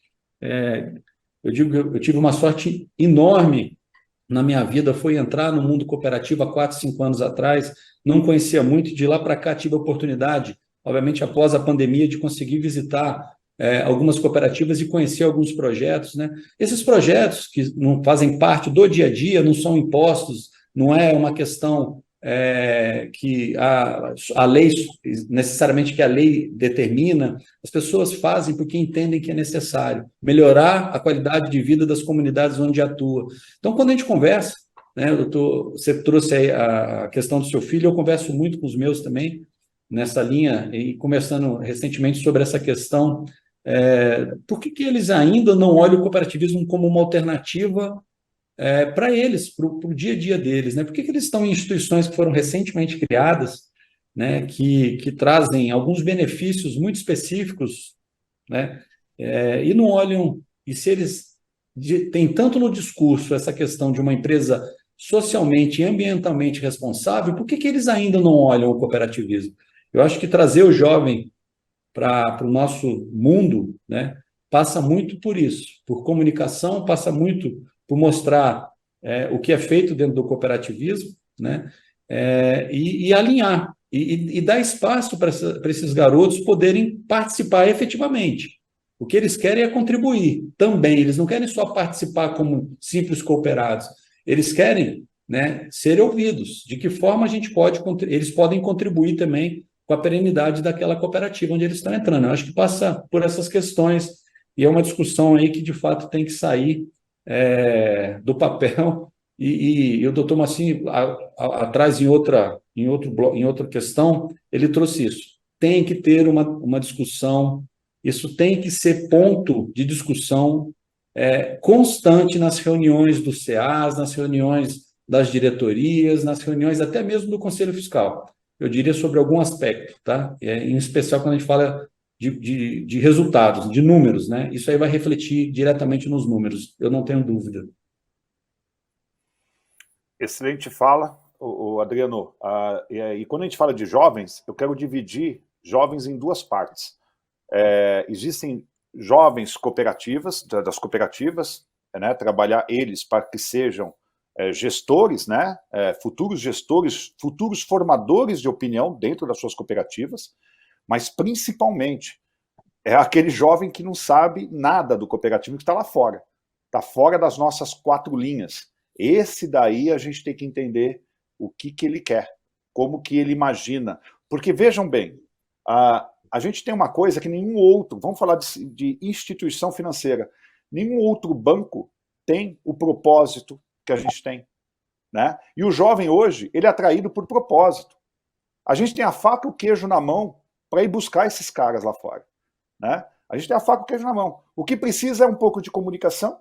eu digo que eu tive uma sorte enorme na minha vida, foi entrar no mundo cooperativo há 4, 5 anos atrás, não conhecia muito, de lá para cá tive a oportunidade, obviamente após a pandemia, de conseguir visitar algumas cooperativas e conhecer alguns projetos, né? Esses projetos que não fazem parte do dia a dia, não são impostos, não é uma questão que a lei, necessariamente que a lei determina, as pessoas fazem porque entendem que é necessário melhorar a qualidade de vida das comunidades onde atua. Então, quando a gente conversa, né, doutor, você trouxe aí a questão do seu filho, eu converso muito com os meus também, nessa linha, e conversando recentemente sobre essa questão, por que eles ainda não olham o cooperativismo como uma alternativa para eles, para o dia a dia deles, né? Por que eles estão em instituições que foram recentemente criadas, né, que trazem alguns benefícios muito específicos, né, e não olham, e se eles têm tanto no discurso essa questão de uma empresa socialmente e ambientalmente responsável, por que eles ainda não olham o cooperativismo? Eu acho que trazer o jovem para o nosso mundo, né, passa muito por isso, por comunicação, passa muito por mostrar o que é feito dentro do cooperativismo, né, e alinhar, e dar espaço para esses garotos poderem participar efetivamente. O que eles querem é contribuir também, eles não querem só participar como simples cooperados, eles querem, né, ser ouvidos. De que forma a gente eles podem contribuir também com a perenidade daquela cooperativa onde eles estão entrando. Eu acho que passa por essas questões, e é uma discussão aí que, de fato, tem que sair do papel, e o doutor Moacir, atrás, em outra questão, ele trouxe isso. Tem que ter uma discussão, isso tem que ser ponto de discussão constante nas reuniões do CEAS, nas reuniões das diretorias, nas reuniões até mesmo do Conselho Fiscal. Eu diria sobre algum aspecto, tá? Em especial quando a gente fala de resultados, de números, né? Isso aí vai refletir diretamente nos números, eu não tenho dúvida. Excelente fala, Adriano. E quando a gente fala de jovens, eu quero dividir jovens em duas partes. Existem jovens cooperativas, das cooperativas, né, trabalhar eles para que sejam gestores, né, futuros gestores, futuros formadores de opinião dentro das suas cooperativas, mas principalmente é aquele jovem que não sabe nada do cooperativo, que está lá fora, está fora das nossas 4 linhas. Esse daí a gente tem que entender o que ele quer, como que ele imagina. Porque vejam bem, a gente tem uma coisa que nenhum outro, vamos falar de instituição financeira, nenhum outro banco tem o propósito que a gente tem, né? E o jovem hoje, ele é atraído por propósito. A gente tem a faca e o queijo na mão para ir buscar esses caras lá fora, né? A gente tem a faca e o queijo na mão. O que precisa é um pouco de comunicação,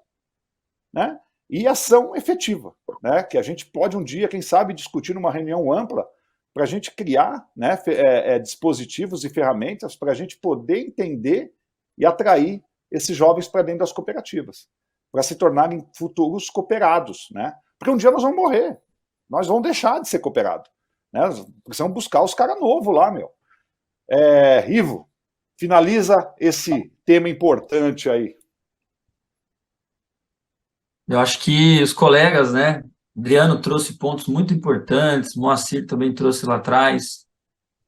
né? E ação efetiva, né? Que a gente pode um dia, quem sabe, discutir numa reunião ampla para a gente criar, né, dispositivos e ferramentas para a gente poder entender e atrair esses jovens para dentro das cooperativas, para se tornarem futuros cooperados, né? Porque um dia nós vamos morrer, nós vamos deixar de ser cooperado, né? Precisamos buscar os caras novos lá, meu. Ivo, finaliza esse tema importante aí. Eu acho que os colegas, né? Adriano trouxe pontos muito importantes, Moacir também trouxe lá atrás,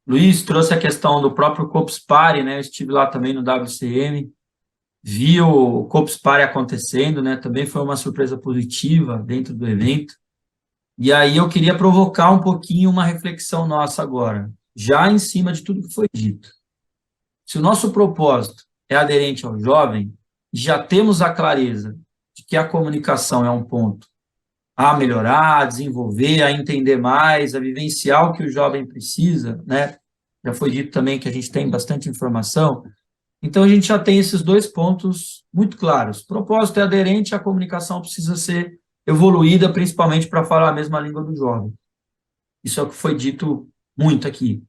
Luiz trouxe a questão do próprio Coopspare, né? Eu estive lá também no WCM, vi o Coopspare acontecendo, né? Também foi uma surpresa positiva dentro do evento. E aí eu queria provocar um pouquinho uma reflexão nossa agora, já em cima de tudo que foi dito. Se o nosso propósito é aderente ao jovem, já temos a clareza de que a comunicação é um ponto a melhorar, a desenvolver, a entender mais, a vivenciar o que o jovem precisa, né? Já foi dito também que a gente tem bastante informação. Então, a gente já tem esses 2 pontos muito claros. O propósito é aderente, a comunicação precisa ser evoluída, principalmente para falar a mesma língua do jovem. Isso é o que foi dito muito aqui.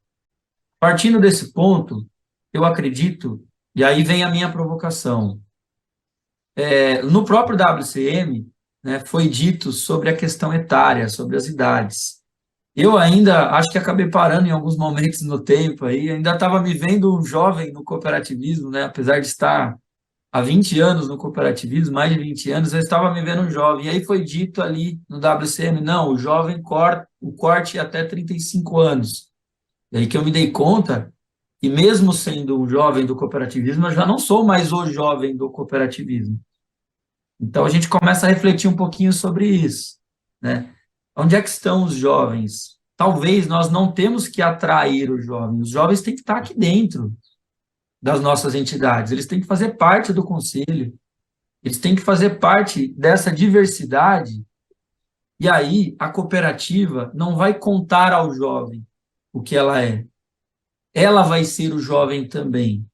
Partindo desse ponto, eu acredito, e aí vem a minha provocação, no próprio WCM, né, foi dito sobre a questão etária, sobre as idades. Eu ainda acho que acabei parando em alguns momentos no tempo aí, ainda estava me vendo um jovem no cooperativismo, né? Apesar de estar há 20 anos no cooperativismo, mais de 20 anos, eu estava me vendo um jovem. E aí foi dito ali no WCM, não, o jovem corta, o corte é até 35 anos. E aí que eu me dei conta, e mesmo sendo um jovem do cooperativismo, eu já não sou mais o jovem do cooperativismo. Então a gente começa a refletir um pouquinho sobre isso, né? Onde é que estão os jovens? Talvez nós não temos que atrair os jovens têm que estar aqui dentro das nossas entidades, eles têm que fazer parte do conselho, eles têm que fazer parte dessa diversidade, e aí a cooperativa não vai contar ao jovem o que ela vai ser o jovem também.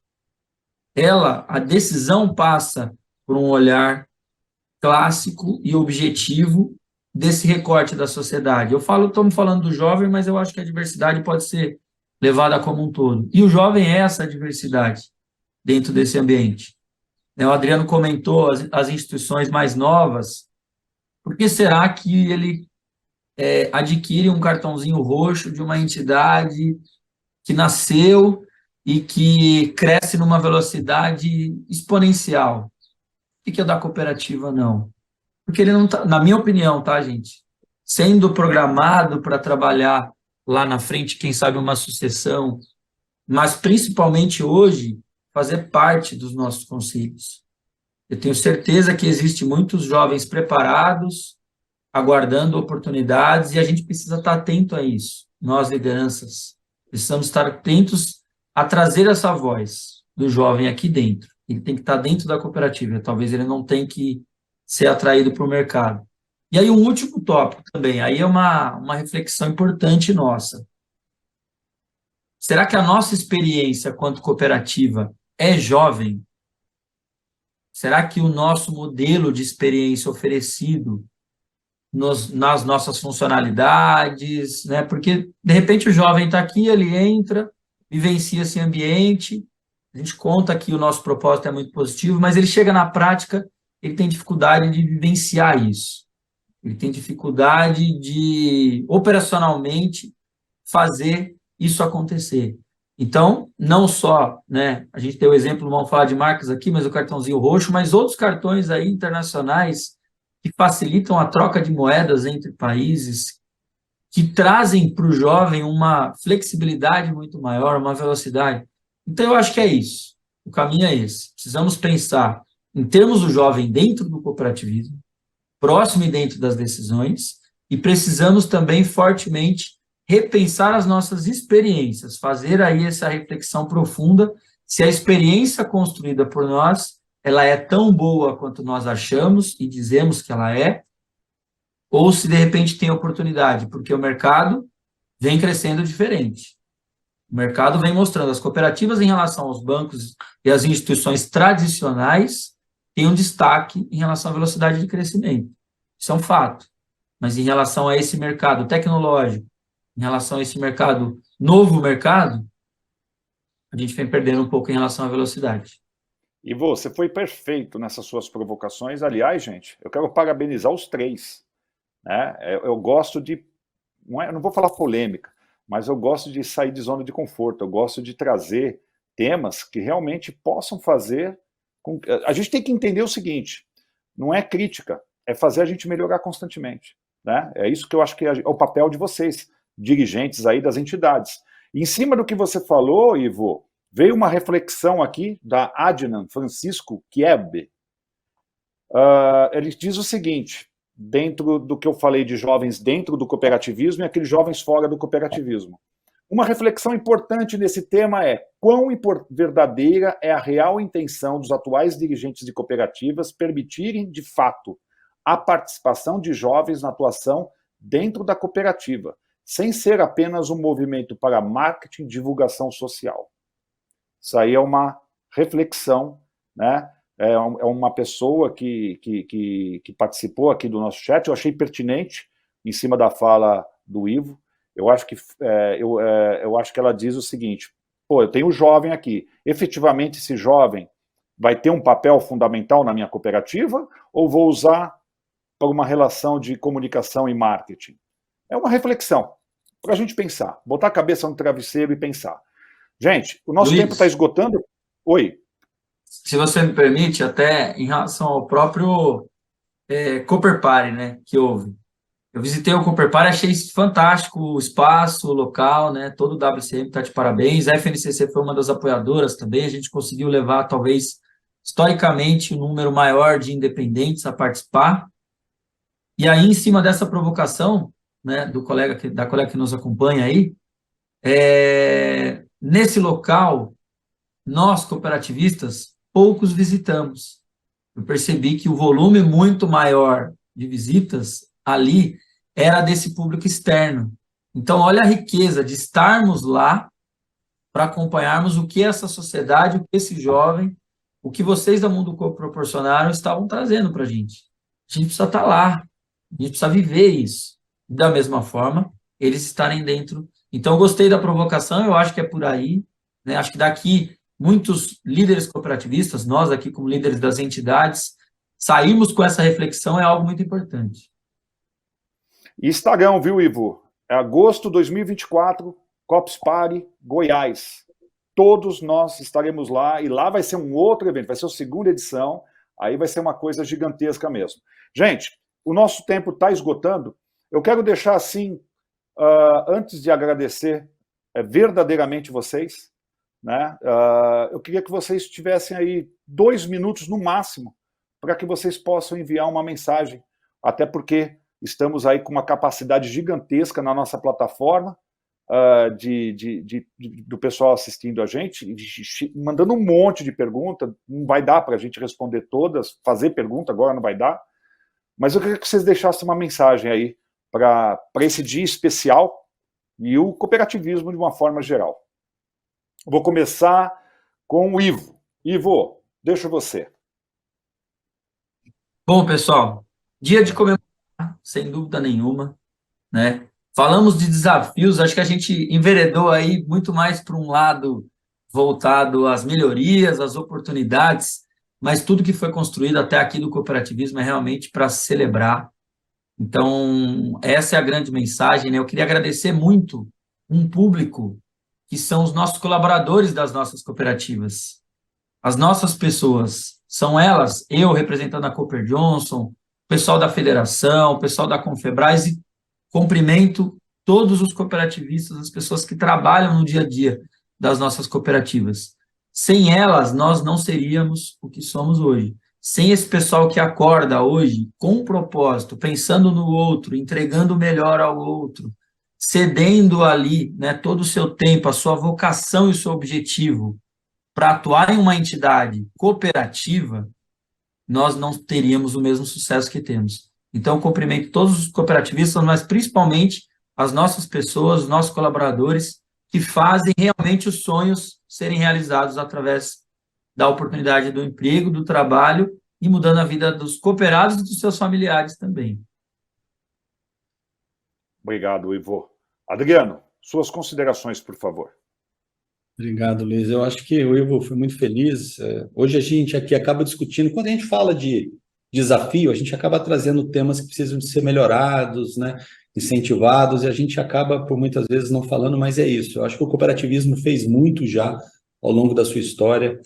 A decisão passa por um olhar clássico e objetivo desse recorte da sociedade. Estamos falando do jovem, mas eu acho que a diversidade pode ser levada como um todo. E o jovem é essa diversidade dentro desse ambiente. O Adriano comentou as instituições mais novas. Por que será que ele adquire um cartãozinho roxo de uma entidade que nasceu e que cresce numa velocidade exponencial? Por que é da cooperativa, não? Porque ele não está, na minha opinião, tá, gente? Sendo programado para trabalhar lá na frente, quem sabe uma sucessão, mas principalmente hoje, fazer parte dos nossos conselhos. Eu tenho certeza que existem muitos jovens preparados, aguardando oportunidades, e a gente precisa estar atento a isso. Nós, lideranças, precisamos estar atentos a trazer essa voz do jovem aqui dentro. Ele tem que estar dentro da cooperativa, talvez ele não tenha que ser atraído para o mercado. E aí um último tópico também, aí é uma reflexão importante nossa. Será que a nossa experiência quanto cooperativa é jovem? Será que o nosso modelo de experiência oferecido nas nossas funcionalidades, né? Porque, de repente, o jovem está aqui, ele entra, vivencia esse ambiente, a gente conta que o nosso propósito é muito positivo, mas ele chega na prática, ele tem dificuldade de vivenciar isso. Ele tem dificuldade de, operacionalmente, fazer isso acontecer. Então, não só, né, a gente tem o exemplo, vamos falar de marcas aqui, mas o cartãozinho roxo, mas outros cartões aí internacionais que facilitam a troca de moedas entre países, que trazem para o jovem uma flexibilidade muito maior, uma velocidade. Então, eu acho que é isso. O caminho é esse. Precisamos pensar em termos do jovem dentro do cooperativismo, próximo e dentro das decisões, e precisamos também fortemente repensar as nossas experiências, fazer aí essa reflexão profunda se a experiência construída por nós, ela é tão boa quanto nós achamos e dizemos que ela é, ou se de repente tem oportunidade, porque o mercado vem crescendo diferente. O mercado vem mostrando, as cooperativas em relação aos bancos e às instituições tradicionais têm um destaque em relação à velocidade de crescimento. Isso é um fato. Mas em relação a esse mercado tecnológico, em relação a esse mercado, novo mercado, a gente vem perdendo um pouco em relação à velocidade. E você foi perfeito nessas suas provocações. Aliás, gente, eu quero parabenizar os três. Né? Eu gosto de, eu não vou falar polêmica, mas eu gosto de sair de zona de conforto, eu gosto de trazer temas que realmente possam fazer com... A gente tem que entender o seguinte, não é crítica, é fazer a gente melhorar constantemente. Né? É isso que eu acho que é o papel de vocês, dirigentes aí das entidades. E em cima do que você falou, Ivo, veio uma reflexão aqui da Adnan Francisco Kiebe. Ele diz o seguinte, dentro do que eu falei de jovens dentro do cooperativismo e aqueles jovens fora do cooperativismo. Uma reflexão importante nesse tema é quão verdadeira é a real intenção dos atuais dirigentes de cooperativas permitirem, de fato, a participação de jovens na atuação dentro da cooperativa, sem ser apenas um movimento para marketing e divulgação social. Isso aí é uma reflexão, né? É uma pessoa que participou aqui do nosso chat, eu achei pertinente, em cima da fala do Ivo, eu acho que ela diz o seguinte, pô, eu tenho um jovem aqui, efetivamente esse jovem vai ter um papel fundamental na minha cooperativa ou vou usar para uma relação de comunicação e marketing? É uma reflexão, para a gente pensar, botar a cabeça no travesseiro e pensar. Gente, o nosso Luiz, tempo está esgotando. Oi. se você me permite, até em relação ao próprio Cooper Party, né, que houve. Eu visitei o Cooper Party, achei fantástico o espaço, o local, né, todo o WCM está de parabéns. A FNCC foi uma das apoiadoras também, a gente conseguiu levar, talvez, historicamente, um número maior de independentes a participar. E aí, em cima dessa provocação, né, da colega que nos acompanha aí, nesse local, nós, cooperativistas, poucos visitamos. Eu percebi que o volume muito maior de visitas ali era desse público externo. Então, olha a riqueza de estarmos lá para acompanharmos o que essa sociedade, o que esse jovem, o que vocês da Mundo Coop proporcionaram estavam trazendo para a gente. A gente precisa estar lá, a gente precisa viver isso. Da mesma forma, eles estarem dentro. Então, eu gostei da provocação, eu acho que é por aí, né? Acho que daqui muitos líderes cooperativistas, nós aqui como líderes das entidades, sairmos com essa reflexão é algo muito importante. E Instagram, viu, Ivo? É agosto de 2024, Cops Party, Goiás. Todos nós estaremos lá, e lá vai ser um outro evento, vai ser a segunda edição, aí vai ser uma coisa gigantesca mesmo. Gente, o nosso tempo está esgotando. Eu quero deixar assim, antes de agradecer verdadeiramente vocês, né? Eu queria que vocês tivessem aí 2 minutos no máximo para que vocês possam enviar uma mensagem, até porque estamos aí com uma capacidade gigantesca na nossa plataforma, do pessoal assistindo a gente, mandando um monte de perguntas. Não vai dar para a gente responder todas, fazer pergunta agora não vai dar, mas eu queria que vocês deixassem uma mensagem aí para esse dia especial e o cooperativismo de uma forma geral. Vou começar com o Ivo. Ivo, deixa você. Bom, pessoal, dia de comemorar, sem dúvida nenhuma, né? Falamos de desafios, acho que a gente enveredou aí muito mais para um lado voltado às melhorias, às oportunidades, mas tudo que foi construído até aqui do cooperativismo é realmente para celebrar. Então, essa é a grande mensagem, né? Eu queria agradecer muito um público que são os nossos colaboradores das nossas cooperativas. As nossas pessoas, são elas, eu representando a Cooper Johnson, o pessoal da federação, o pessoal da Confebras, e cumprimento todos os cooperativistas, as pessoas que trabalham no dia a dia das nossas cooperativas. Sem elas, nós não seríamos o que somos hoje. Sem esse pessoal que acorda hoje com um propósito, pensando no outro, entregando o melhor ao outro, cedendo ali, né, todo o seu tempo, a sua vocação e o seu objetivo para atuar em uma entidade cooperativa, nós não teríamos o mesmo sucesso que temos. Então, eu cumprimento todos os cooperativistas, mas principalmente as nossas pessoas, os nossos colaboradores, que fazem realmente os sonhos serem realizados através da oportunidade do emprego, do trabalho, e mudando a vida dos cooperados e dos seus familiares também. Obrigado, Ivo. Adriano, suas considerações, por favor. Obrigado, Luiz. Eu acho que o Ivo foi muito feliz. Hoje a gente aqui acaba discutindo, quando a gente fala de desafio, a gente acaba trazendo temas que precisam de ser melhorados, né, incentivados, e a gente acaba, por muitas vezes, não falando, mas é isso. Eu acho que o cooperativismo fez muito já ao longo da sua história,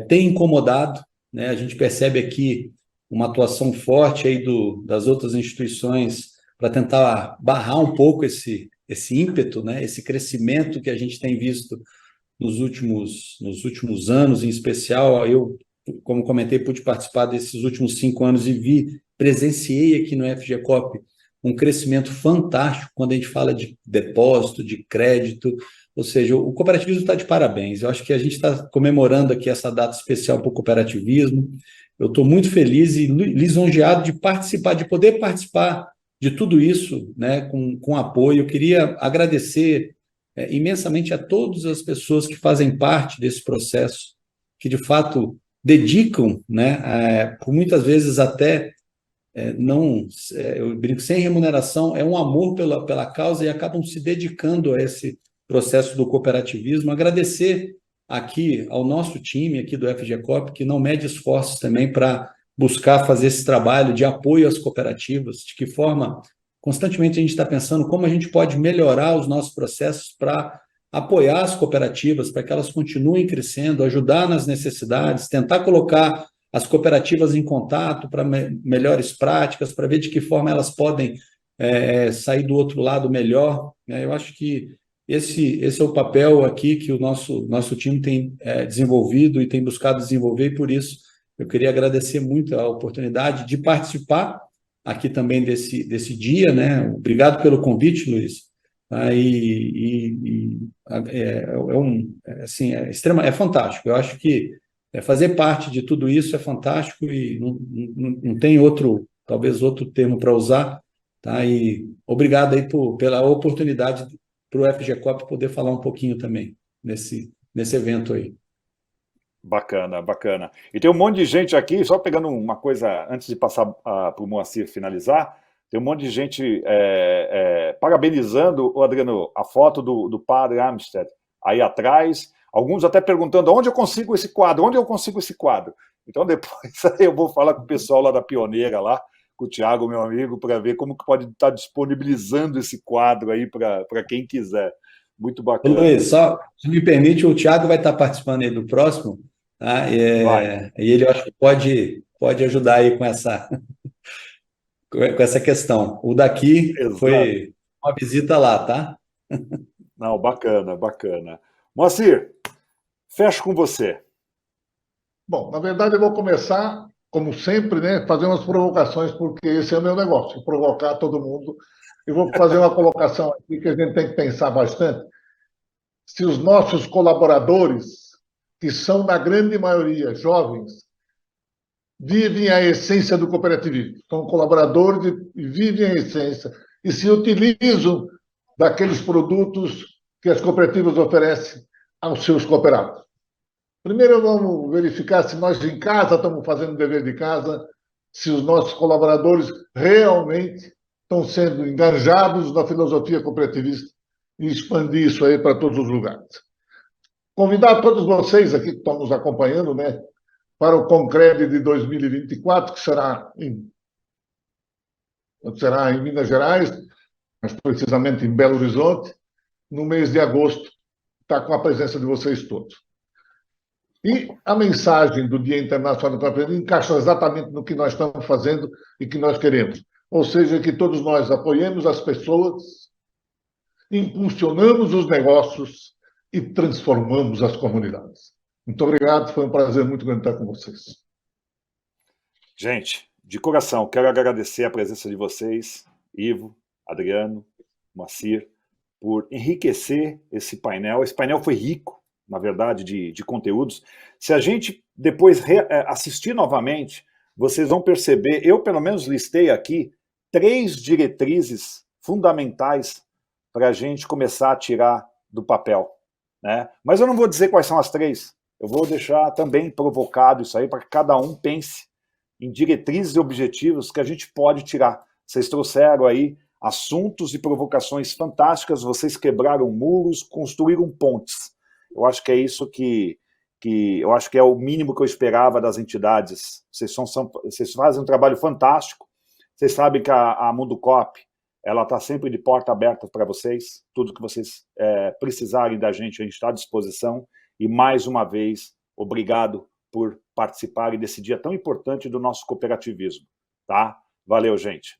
tem incomodado, né, a gente percebe aqui uma atuação forte aí das outras instituições para tentar barrar um pouco esse ímpeto, né, esse crescimento que a gente tem visto nos últimos anos, em especial. Eu, como comentei, pude participar desses últimos 5 anos e presenciei aqui no FGCOP um crescimento fantástico quando a gente fala de depósito, de crédito, ou seja, o cooperativismo está de parabéns. Eu acho que a gente está comemorando aqui essa data especial para o cooperativismo. Eu estou muito feliz e lisonjeado de participar, de poder participar de tudo isso, né, com apoio. Eu queria agradecer imensamente a todas as pessoas que fazem parte desse processo, que de fato dedicam, né, por muitas vezes até eu brinco, sem remuneração, é um amor pela causa, e acabam se dedicando a esse processo do cooperativismo. Agradecer aqui ao nosso time aqui do FGCOP, que não mede esforços também para buscar fazer esse trabalho de apoio às cooperativas. De que forma constantemente a gente está pensando como a gente pode melhorar os nossos processos para apoiar as cooperativas, para que elas continuem crescendo, ajudar nas necessidades, tentar colocar as cooperativas em contato para melhores práticas, para ver de que forma elas podem sair do outro lado melhor, né? Eu acho que esse é o papel aqui que o nosso time tem desenvolvido e tem buscado desenvolver, e por isso eu queria agradecer muito a oportunidade de participar aqui também desse dia, né? Obrigado pelo convite, Luiz. Assim, é fantástico. Eu acho que fazer parte de tudo isso é fantástico e não tem talvez outro termo para usar, tá? E obrigado aí pela oportunidade para o FGCOP poder falar um pouquinho também nesse evento aí. Bacana, bacana. E tem um monte de gente aqui, só pegando uma coisa, antes de passar para o Moacir finalizar, tem um monte de gente parabenizando, Adriano, a foto do padre Amistad aí atrás, alguns até perguntando onde eu consigo esse quadro, onde eu consigo esse quadro. Então depois eu vou falar com o pessoal lá da Pioneira, lá, com o Thiago, meu amigo, para ver como que pode estar disponibilizando esse quadro aí para quem quiser. Muito bacana. Luiz, só se me permite, o Thiago vai estar participando aí do próximo, tá? E ele, eu acho que pode ajudar aí com essa questão. O daqui Exato. foi uma visita lá, tá? Não, bacana, bacana. Moacir, fecho com você. Bom, na verdade eu vou começar, como sempre, né, fazer umas provocações, porque esse é o meu negócio, provocar todo mundo. Eu vou fazer uma colocação aqui que a gente tem que pensar bastante. Se os nossos colaboradores, que são, na grande maioria, jovens, vivem a essência do cooperativismo, são colaboradores e vivem a essência, e se utilizam daqueles produtos que as cooperativas oferecem aos seus cooperados. Primeiro, vamos verificar se nós em casa estamos fazendo o dever de casa, se os nossos colaboradores realmente estão sendo engajados na filosofia cooperativista e expandir isso aí para todos os lugares. Convidar todos vocês aqui que estão nos acompanhando, né, para o Concred de 2024, que será em Minas Gerais, mas precisamente em Belo Horizonte, no mês de agosto, está com a presença de vocês todos. E a mensagem do Dia Internacional do Cooperativismo encaixa exatamente no que nós estamos fazendo e que nós queremos. Ou seja, que todos nós apoiemos as pessoas, impulsionamos os negócios e transformamos as comunidades. Muito obrigado, foi um prazer muito grande estar com vocês. Gente, de coração, quero agradecer a presença de vocês, Ivo, Adriano, Moacir, por enriquecer esse painel. Esse painel foi rico, na verdade, de conteúdos. Se a gente depois assistir novamente, vocês vão perceber, eu pelo menos listei aqui 3 diretrizes fundamentais para a gente começar a tirar do papel, né? Mas eu não vou dizer quais são as 3, eu vou deixar também provocado isso aí para que cada um pense em diretrizes e objetivos que a gente pode tirar. Vocês trouxeram aí assuntos e provocações fantásticas, vocês quebraram muros, construíram pontes. Eu acho que é isso que eu acho que é o mínimo que eu esperava das entidades. Vocês fazem um trabalho fantástico. Vocês sabem que a Mundo Coop, ela está sempre de porta aberta para vocês. Tudo que vocês precisarem da gente, a gente está à disposição. E, mais uma vez, obrigado por participarem desse dia tão importante do nosso cooperativismo. Tá? Valeu, gente.